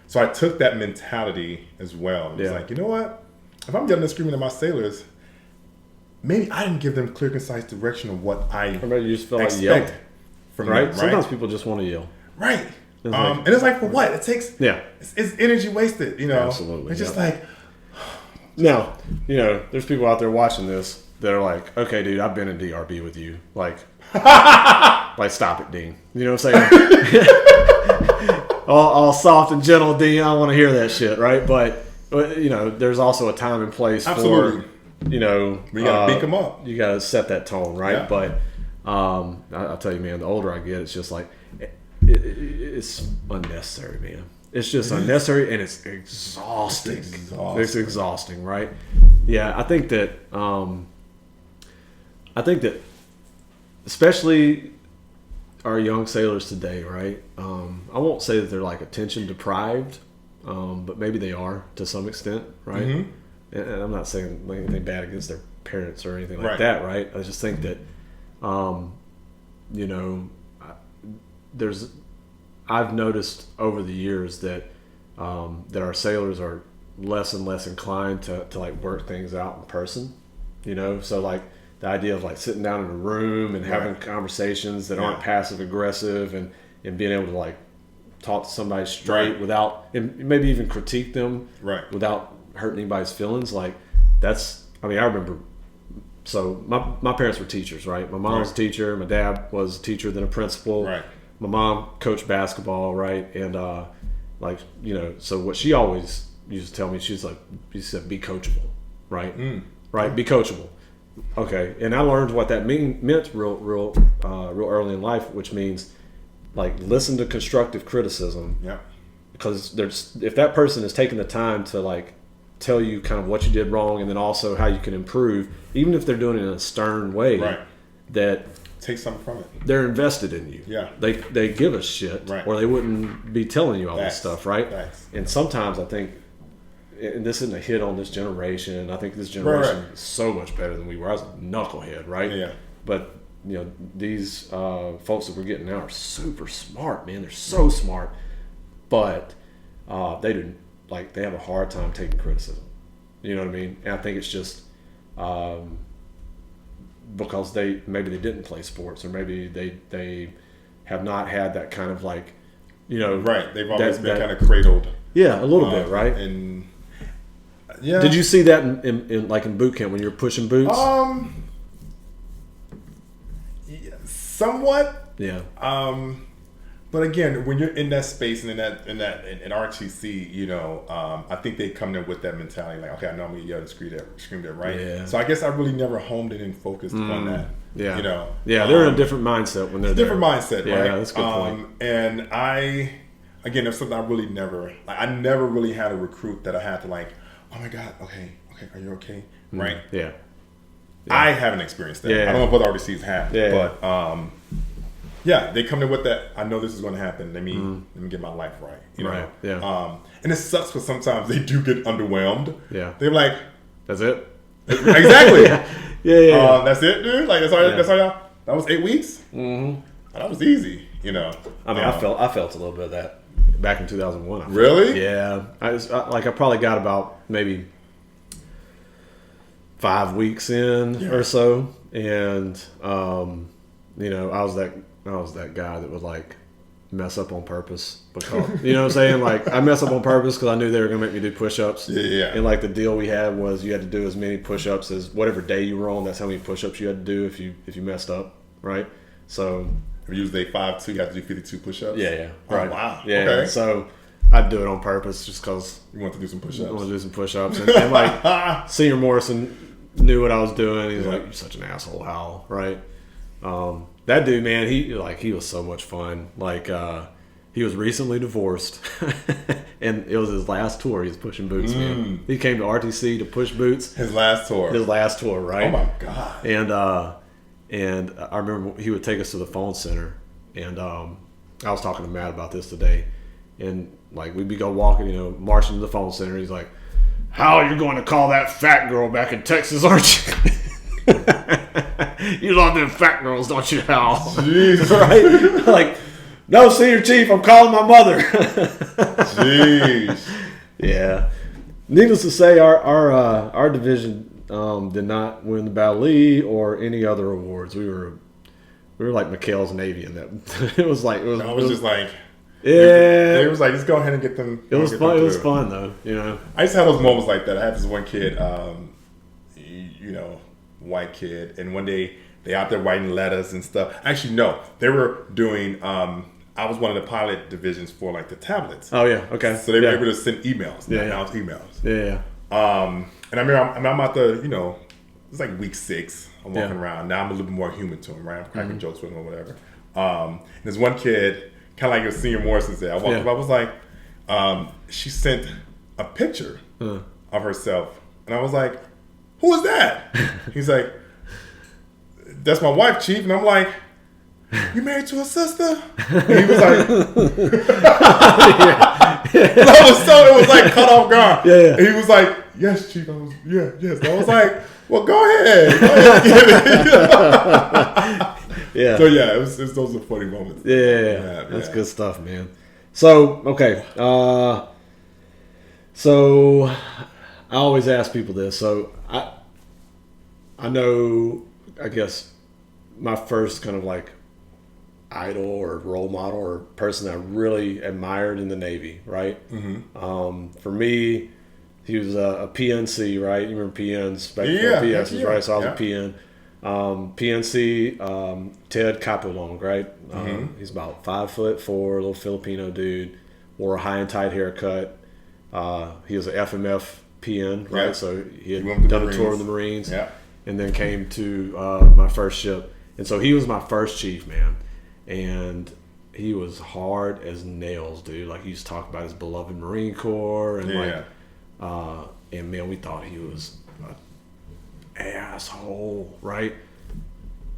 So I took that mentality as well. It's like, you know what? If I'm yelling and screaming at my sailors, maybe I didn't give them clear, concise direction of what I Or maybe you just feel like expect yelling. from Right? them, right? Sometimes people just want to yell. Right. It's like- And it's like, for what? It takes, Yeah. it's energy wasted, you know? Absolutely, It's just yeah. like, Now, there's people out there watching this that are like, okay, dude, I've been in DRB with you. Like, stop it, Dean. You know what I'm saying? all soft and gentle, Dean. I don't want to hear that shit, right? But there's also a time and place absolutely. for, We gotta beat them up. You got to set that tone, right? Yeah. But I'll tell you, man, the older I get, it's just like, it's unnecessary, man. It's just unnecessary, and it's exhausting. It's exhausting, right? Yeah, I think that especially our young sailors today, right? I won't say that they're like attention deprived, but maybe they are to some extent, right? Mm-hmm. And I'm not saying anything bad against their parents or anything like Right. that, right? I just think that, I've noticed over the years that our sailors are less and less inclined to like work things out in person, so like the idea of like sitting down in a room and having conversations that aren't passive aggressive and being able to like talk to somebody straight without, and maybe even critique them without hurting anybody's feelings. Like I remember, so my parents were teachers, right? My mom was a teacher, my dad was a teacher, then a principal. Right. My mom coached basketball, right? And so what she always used to tell me, she said, be coachable, right? Right, be coachable. Okay, and I learned what that meant real early in life, which means like listen to constructive criticism. Yeah. Because if that person is taking the time to like tell you kind of what you did wrong and then also how you can improve, even if they're doing it in a stern way, that take something from it. They're invested in you. Yeah. They give a shit, or they wouldn't be telling you all this stuff, right? And sometimes I think, and this isn't a hit on this generation, I think this generation is so much better than we were. I was a knucklehead, right? Yeah. But these folks that we're getting now are super smart, man. They're so smart, but they have a hard time taking criticism. You know what I mean? And I think it's just because maybe they didn't play sports, or maybe they have not had that kind of like, right. They've always been kind of cradled. Yeah, a little bit, right? And yeah. Did you see that in like in boot camp when you were pushing boots? Somewhat. Yeah. But again, when you're in that space and in RTC, I think they come in with that mentality, like, okay, I know I'm gonna yell and scream that, right? Yeah. So I guess I really never homed in and focused on that. Yeah. Yeah, they're in a different mindset when they're there. Different mindset, right? Yeah, that's a good point. And again, there's something I really never really had a recruit that I had to like, oh my God, okay, are you okay? Right? Yeah. I haven't experienced that. Yeah. I don't know if other RTCs have, Yeah. but they come in with that. I know this is going to happen. Let me get my life right. Right. Yeah. And it sucks because sometimes they do get underwhelmed. Yeah. They're like, that's it. Exactly. Yeah. That's it, dude. Like that's all y'all. That was 8 weeks. Mm-hmm. That was easy. I mean, I felt a little bit of that back in 2001. Really? Yeah. I probably got about maybe 5 weeks in or so, and I was that guy that would like mess up on purpose because you know what I'm saying, like I mess up on purpose because I knew they were gonna make me do push-ups. Yeah. And like the deal we had was you had to do as many push-ups as whatever day you were on. That's how many push-ups you had to do if you messed up, right? So usually 5'2", you have to do 52 push-ups. Yeah. Oh, Right. wow. Yeah. Okay. So I'd do it on purpose just because You want to do some push-ups. I want to do some push-ups, and like Senior Morrison knew what I was doing. He's like, "You're such an asshole, Hal." Right? That dude, man, he was so much fun. Like he was recently divorced, and it was his last tour. He was pushing boots, man. He came to RTC to push boots. His last tour, right? Oh my God! And I remember he would take us to the phone center, and I was talking to Matt about this today, and like we'd go walking, marching to the phone center. He's like, "How you're going to call that fat girl back in Texas, aren't you?" You love them fat girls, don't you, Hal? Jeez. Right? Like, no, Senior Chief, I'm calling my mother. Jeez. Yeah. Needless to say, our division did not win the Battle League or any other awards. We were like McHale's Navy in that. It was just like. Yeah, it was like, just go ahead and get them. It was fun. It was fun though, you know. I used to have those moments like that. I had this one kid, white kid, and one day they out there writing letters and stuff. Actually, no, they were doing. I was one of the pilot divisions for like the tablets. Oh yeah, okay. So they were able to send emails, announce emails. Yeah. And I remember I'm out the, it's like week 6. I'm walking around. Now I'm a little bit more human to him, right? I'm cracking jokes with him or whatever. And there's one kid, kind of like a senior Morrison said. I walked up, I was like, she sent a picture of herself. And I was like, who is that? He's like, that's my wife, Chief. And I'm like, you married to a sister? And he was like, it was like cut off guard. Yeah. And he was like, yes, Chief. I was, yes. I was like, well, go ahead. Yeah. So yeah, it was those are funny moments. Yeah. That's good stuff, man. So okay, so I always ask people this. So I know, I guess my first kind of like idol or role model or person I really admired in the Navy, right? Mm-hmm. For me, he was a PNC, right? You remember PNs back before PSs, right? So I was a PN. PNC, Ted Capulong, right? He's about 5'4", little Filipino dude, wore a high and tight haircut. He was an FMF PN, right? So he had done a tour of the Marines, and then came to my first ship. And so he was my first chief, man. And he was hard as nails, dude. Like, he used to talk about his beloved Marine Corps, and and man, we thought he was an asshole, right?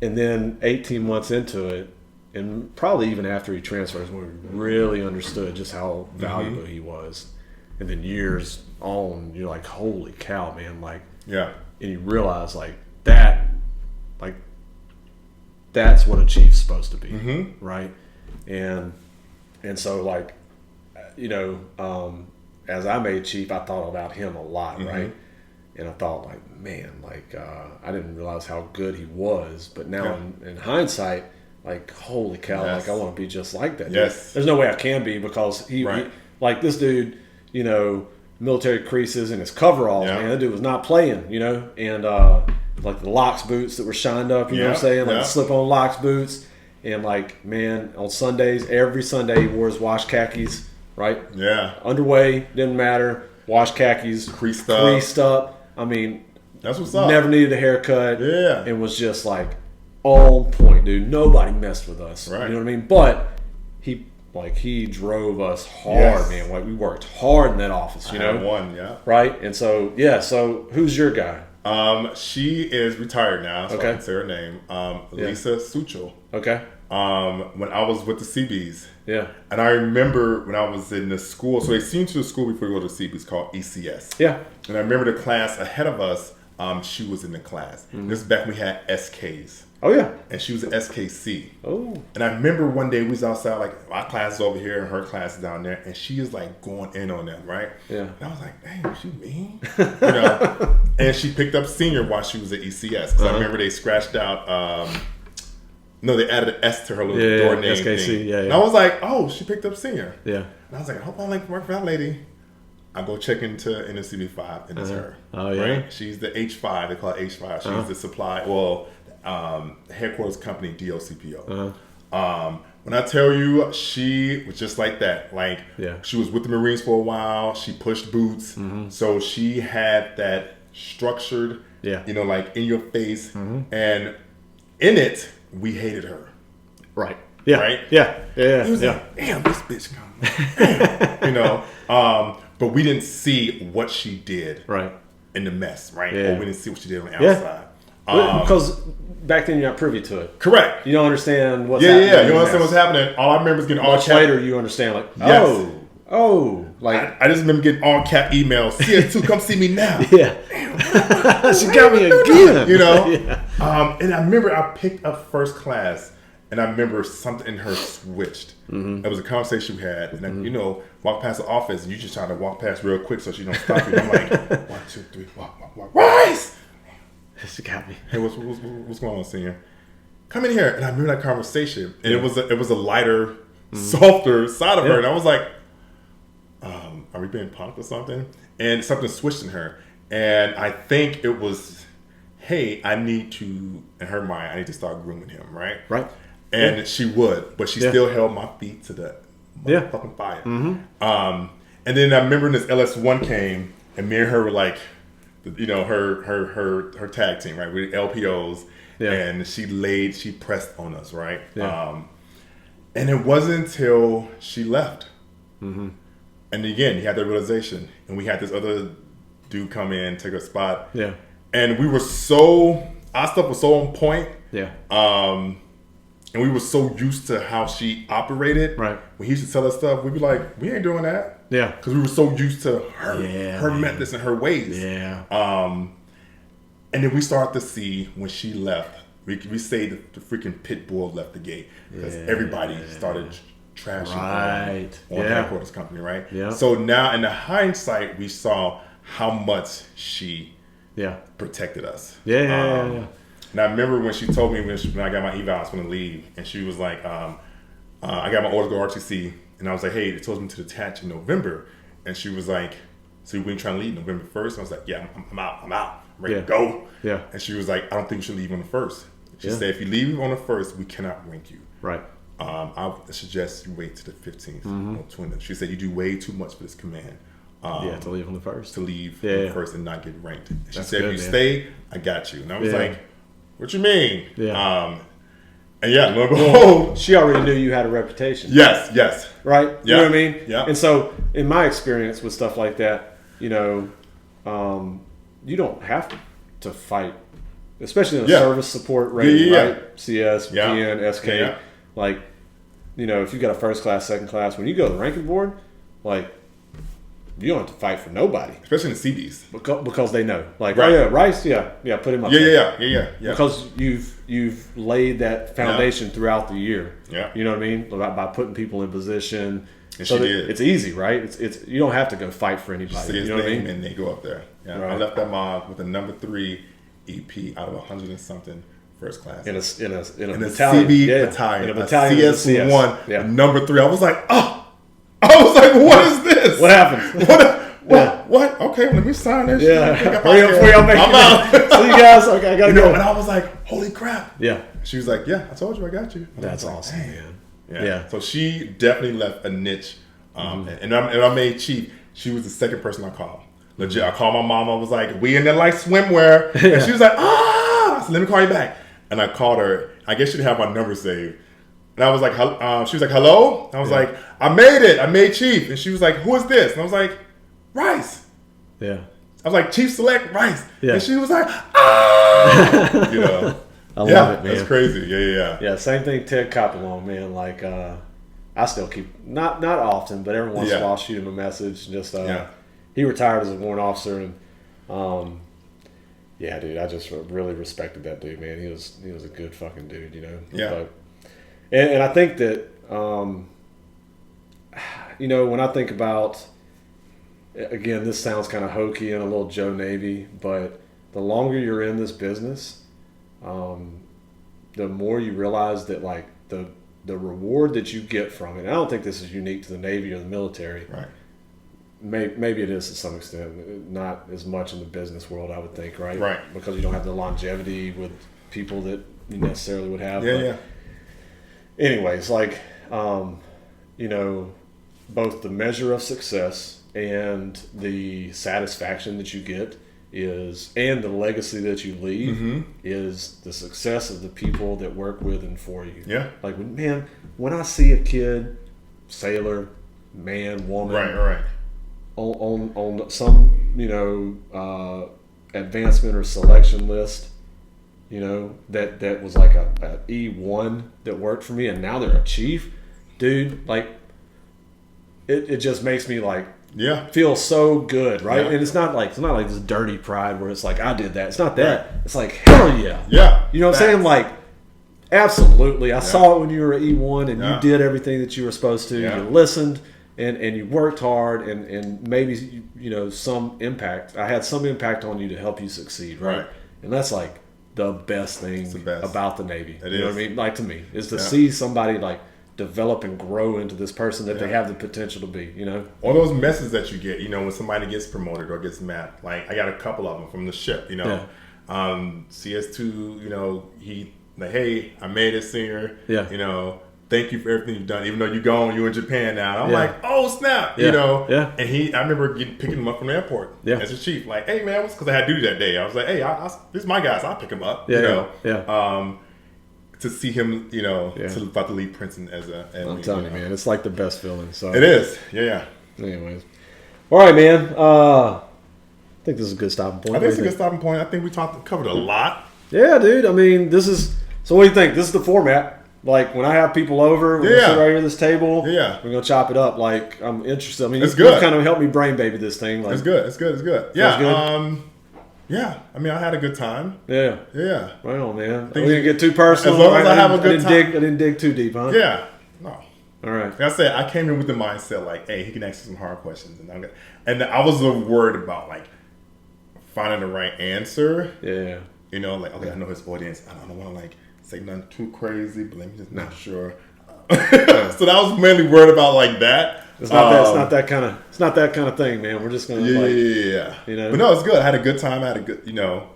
And then 18 months into it, and probably even after he transfers, when we really understood just how valuable he was. And then years on, you're like, holy cow, man! Like, and you realize that's what a chief's supposed to be, right? And so, like, as I made chief, I thought about him a lot, right? And I thought, like, man, like, I didn't realize how good he was, but now in hindsight, like, holy cow, like, I want to be just like that. Yes. There's no way I can be, because he like, this dude, military creases and his coveralls, man, that dude was not playing, and like the locks boots that were shined up, you know what I'm saying? Like the slip-on locks boots. And, like, man, on Sundays, every Sunday he wore his wash khakis, right? Yeah. Underway, didn't matter. Wash khakis. Creased up. I mean, that's what's up. Never needed a haircut. Yeah. And was just, like, on point, dude. Nobody messed with us. Right. You know what I mean? But he drove us hard, man. Like, we worked hard in that office, you know? Right? And so, so who's your guy? She is retired now, so I can say her name. Lisa Sucho. Okay. When I was with the CBs. Yeah. And I remember when I was in the school, so they sent you to the school before you go to the CBs, called ECS. Yeah. And I remember the class ahead of us, she was in the class. This is back when we had SKs. Oh, yeah. And she was an SKC. Oh. And I remember one day we was outside, like, my class is over here and her class is down there, and she is, like, going in on them, right? Yeah. And I was like, dang, she mean? And she picked up senior while she was at ECS. Because I remember they scratched out, they added an S to her little door name SKC, thing. Yeah. And I was like, oh, she picked up senior. Yeah. And I was like, I hope I like work for that lady. I go check into NCB5, and it's her. Oh, yeah? Right? She's the H5. They call it H5. She's the supply, headquarters company, DOCPO. When I tell you, she was just like that. Like, she was with the Marines for a while. She pushed boots. So she had that structured, like, in your face. And in it, we hated her. Right. Yeah. Right? Yeah. It was like, damn, this bitch coming. But we didn't see what she did in the mess, right? Or we didn't see what she did on the outside. Because back then you're not privy to it. Correct. You don't understand what's happening. Yeah, you don't understand what's happening. All I remember is getting all much later you understand, like, like, I just remember getting all cap emails. CS2, come see me now. Yeah. Damn. She got me again. And I remember I picked up first class, and I remember something in her switched. It was a conversation we had, and I, walk past the office, and you just trying to walk past real quick so she don't stop you. I'm like, 1, 2, 3, walk, rise. She got me. Hey, what's going on, senior? Come in here. And I remember that conversation, and it was a lighter, softer side of her, and I was like, are we being punked or something? And something switched in her, and I think it was, hey, I need to, in her mind, I need to start grooming him, right? Right. And she would, but she still held my feet to the motherfucking fire. And then I remember when this LS1 came, and me and her were like, you know, her tag team, right? We LPOs, and she pressed on us, right? Yeah. And it wasn't until she left. And again, he had that realization, and we had this other dude come in, take her spot. Yeah. And we were our stuff was so on point. Yeah. And we were so used to how she operated. Right. When he used to tell us stuff, we'd be like, we ain't doing that. Yeah. Because we were so used to her methods and her ways. Yeah. And then we started to see when she left, we say that the freaking pit bull left the gate. Because everybody started trashing on headquarters company, right? Yeah. So now in the hindsight, we saw how much she protected us. Yeah. And I remember when she told me when I got my eval, I was going to leave, and she was like, I got my orders to go RTC, and I was like, hey, they told me to detach in November, and she was like, so we ain't trying to leave November 1st? And I was like, yeah, I'm out, I'm ready to go. Yeah. And she was like, I don't think you should leave on the 1st. She said, if you leave on the 1st, we cannot rank you. Right. I suggest you wait to the 15th or 20th. She said, you do way too much for this command. To leave on the 1st. To leave on the 1st and not get ranked. And she said, good, if you stay, I got you. And I was like, what you mean? Yeah. And lo and behold, she already knew you had a reputation. Yes. Right? You know what I mean? Yeah. And so, in my experience with stuff like that, you know, you don't have to fight, especially in a service support rating, right? CS, PN, SK. Yeah. Like, you know, if you got a first class, second class, when you go to the ranking board, like, you don't have to fight for nobody, especially in the CBs, because they know. Like, Rice, put him up. Yeah. Because you've laid that foundation throughout the year. Yeah, you know what I mean, by putting people in position. And so she did. It's easy, right? It's you don't have to go fight for anybody. You know what I mean? And they go up there. Yeah, right. I left that mob with a number 3 EP out of 100 and something first class in a battalion. CB battalion, in a battalion, CS1, number 3. I was like, what is this? What happened? What? Okay, let me sign this. Yeah. I'm out. See you guys. Okay, I gotta go. And I was like, holy crap. Yeah. She was like, yeah, I told you I got you. And that's awesome, man. Yeah. So she definitely left a niche. And I made Chief. She was the second person I called. Legit. I called my mom. I was like, we in there like swimwear. And she was like, I said, let me call you back. And I called her. I guess she didn't have my number saved. And I was like, she was like, hello? And I was like, I made it. I made Chief. And she was like, who is this? And I was like, Rice. Yeah. I was like, Chief Select Rice. Yeah. And she was like, you know. I love it, man. That's crazy. Yeah. Same thing, Ted Copalong, man. Like, I still keep, not often, but every once in a while I'll shoot him a message. Just, he retired as a warrant officer, and, dude, I just really respected that dude, man. He was a good fucking dude, you know. Yeah. But, and I think that, you know, when I think about, again, this sounds kind of hokey and a little Joe Navy, but the longer you're in this business, the more you realize that, like, the reward that you get from it. And I don't think this is unique to the Navy or the military. Right. Maybe it is to some extent, not as much in the business world, I would think, right? Right. Because you don't have the longevity with people that you necessarily would have. Yeah. Anyways, like, you know, both the measure of success and the satisfaction that you get and the legacy that you leave is the success of the people that work with and for you. Yeah. Like, man, when I see a kid, sailor, man, woman, right, on some, you know, advancement or selection list, you know, that was like a E1 that worked for me, and now they're a chief, dude. Like, it just makes me like feel so good, right? And it's not like this dirty pride where it's like I did that. It's not that. Right. It's like hell yeah. You know what I'm saying? Like, absolutely. I saw it when you were at E1 and you did everything that you were supposed to. You listened and you worked hard and maybe, you know, some impact. I had some impact on you to help you succeed, right? And that's like the best thing about the Navy. You know what I mean? Like to me, is to see somebody like develop and grow into this person that they have the potential to be, you know? All those messages that you get, you know, when somebody gets promoted or gets mad. Like, I got a couple of them from the ship, you know. CS2, you know, he, like, hey, I made it, senior. You know, thank you for everything you've done. Even though you're gone, you're in Japan now. I'm like, oh, snap, you know. And I remember picking him up from the airport as a chief. Like, hey, man, because I had duty that day. I was like, hey, this is my guys. I'll pick him up, you know. To see him, you know, about to leave Princeton as a enemy. I'm telling you, man, it's like the best feeling. So it is, Anyways, all right, man. I think this is a good stopping point. I think it's a good stopping point. I think we covered a lot. Yeah, dude. I mean, this is. So, what do you think? This is the format. Like when I have people over, we're gonna sit right here at this table. We're gonna chop it up. Like I'm interested. I mean, it's good. Kind of helped me brain baby this thing. Like, it's good. It's good. Yeah, I mean, I had a good time. Yeah. Right on, man. We didn't get too personal. As long as I have a good time. I didn't dig too deep, huh? Yeah. No. All right. Like I said, I came in with the mindset like, hey, he can ask some hard questions, and I was worried about like finding the right answer. Yeah. You know, like, okay, I know his audience. I don't want to like say nothing too crazy, but let me just make sure. So that was mainly worried about like that. It's not that kind of thing, man. We're just gonna you know. But no, it's good. I had a good time. I had a good, you know,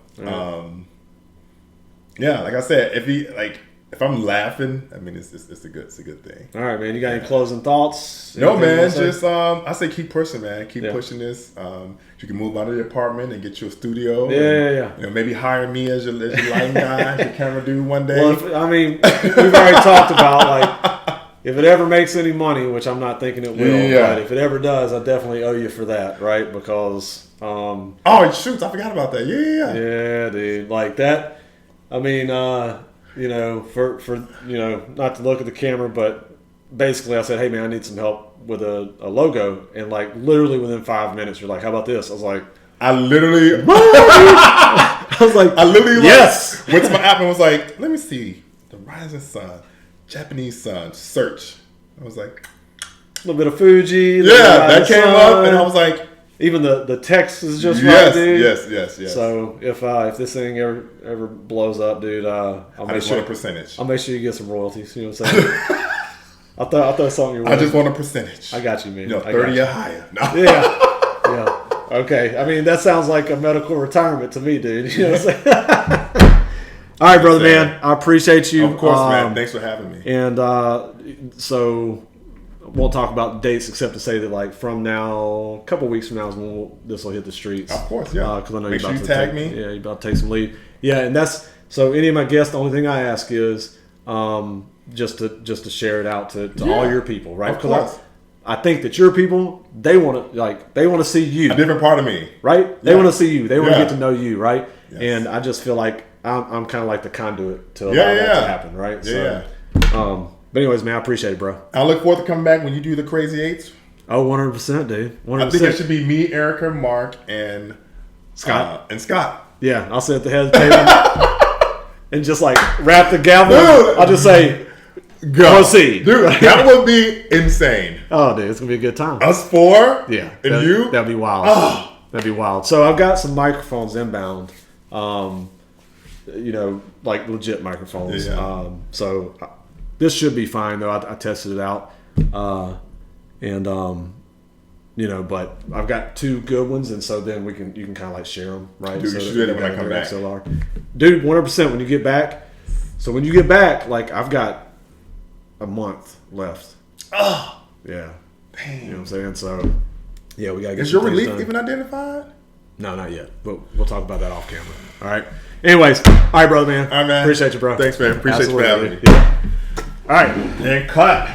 like I said, if I'm laughing, I mean, it's a good thing. All right, man. You got any closing thoughts? No, man. Just I say keep pushing, man. Keep pushing this. You can move out of the apartment and get you a studio. Yeah. You know, maybe hire me as your lighting guy, your camera dude one day. Well, I mean, we've already talked about like. If it ever makes any money, which I'm not thinking it will, but if it ever does, I definitely owe you for that, right? Because oh shoot, I forgot about that. Yeah, dude, like that. I mean, you know, for you know, not to look at the camera, but basically, I said, hey man, I need some help with a logo, and like literally within 5 minutes, you're like, how about this? I was like, I literally yes. Went to my app and was like, let me see the rising sun. Japanese sun, search. I was like, a little bit of Fuji. That came up, and I was like, even the text is just right, dude. Yes. So if this thing ever blows up, dude, I'll make sure a percentage. I'll make sure you get some royalties. You know what I'm saying? I'll throw something your way. I just want a percentage. I got you, man. You know, 30 or higher. No. Yeah. Okay. I mean, that sounds like a medical retirement to me, dude. You know what I'm saying? All right, brother, man. I appreciate you. Of course, man. Thanks for having me. And so we'll talk about dates, except to say that, like, from now, a couple weeks from now is when this will hit the streets. Of course, yeah. Because I know Make you're about to tag me. Yeah, you're about to take some lead. Yeah, and that's so. Any of my guests, the only thing I ask is just to share it out to all your people, right? Of course. I think that your people, they want to see you. A different part of me, right? They want to see you. They want to get to know you, right? Yes. And I just feel like I'm kind of like the conduit to allow that to happen, right? But anyways, man, I appreciate it, bro. I look forward to coming back when you do the Crazy Eights. Oh, 100%, dude. 100%. I think it should be me, Erica, Mark, and Scott. Yeah, I'll sit at the head of the table and just like wrap the gavel. Dude, I'll just say, proceed. Dude, that would be insane. Oh, dude, it's going to be a good time. Us four? Yeah. And you? That'd be wild. Oh. That'd be wild. So I've got some microphones inbound. You know, like legit microphones. Yeah. So this should be fine though. I tested it out, you know, but I've got two good ones, and so then you can kind of like share them, right? Dude, so you should do that when I come back. XLR. Dude, 100% when you get back. So when you get back, like I've got a month left. Oh, yeah. Dang. You know what I'm saying? So yeah, we gotta get. Is your release even identified? No, not yet. But we'll talk about that off camera. All right. Anyways, all right, brother, man. All right, man. Appreciate you, bro. Thanks, man. Appreciate you for having me. Yeah. All right. And cut.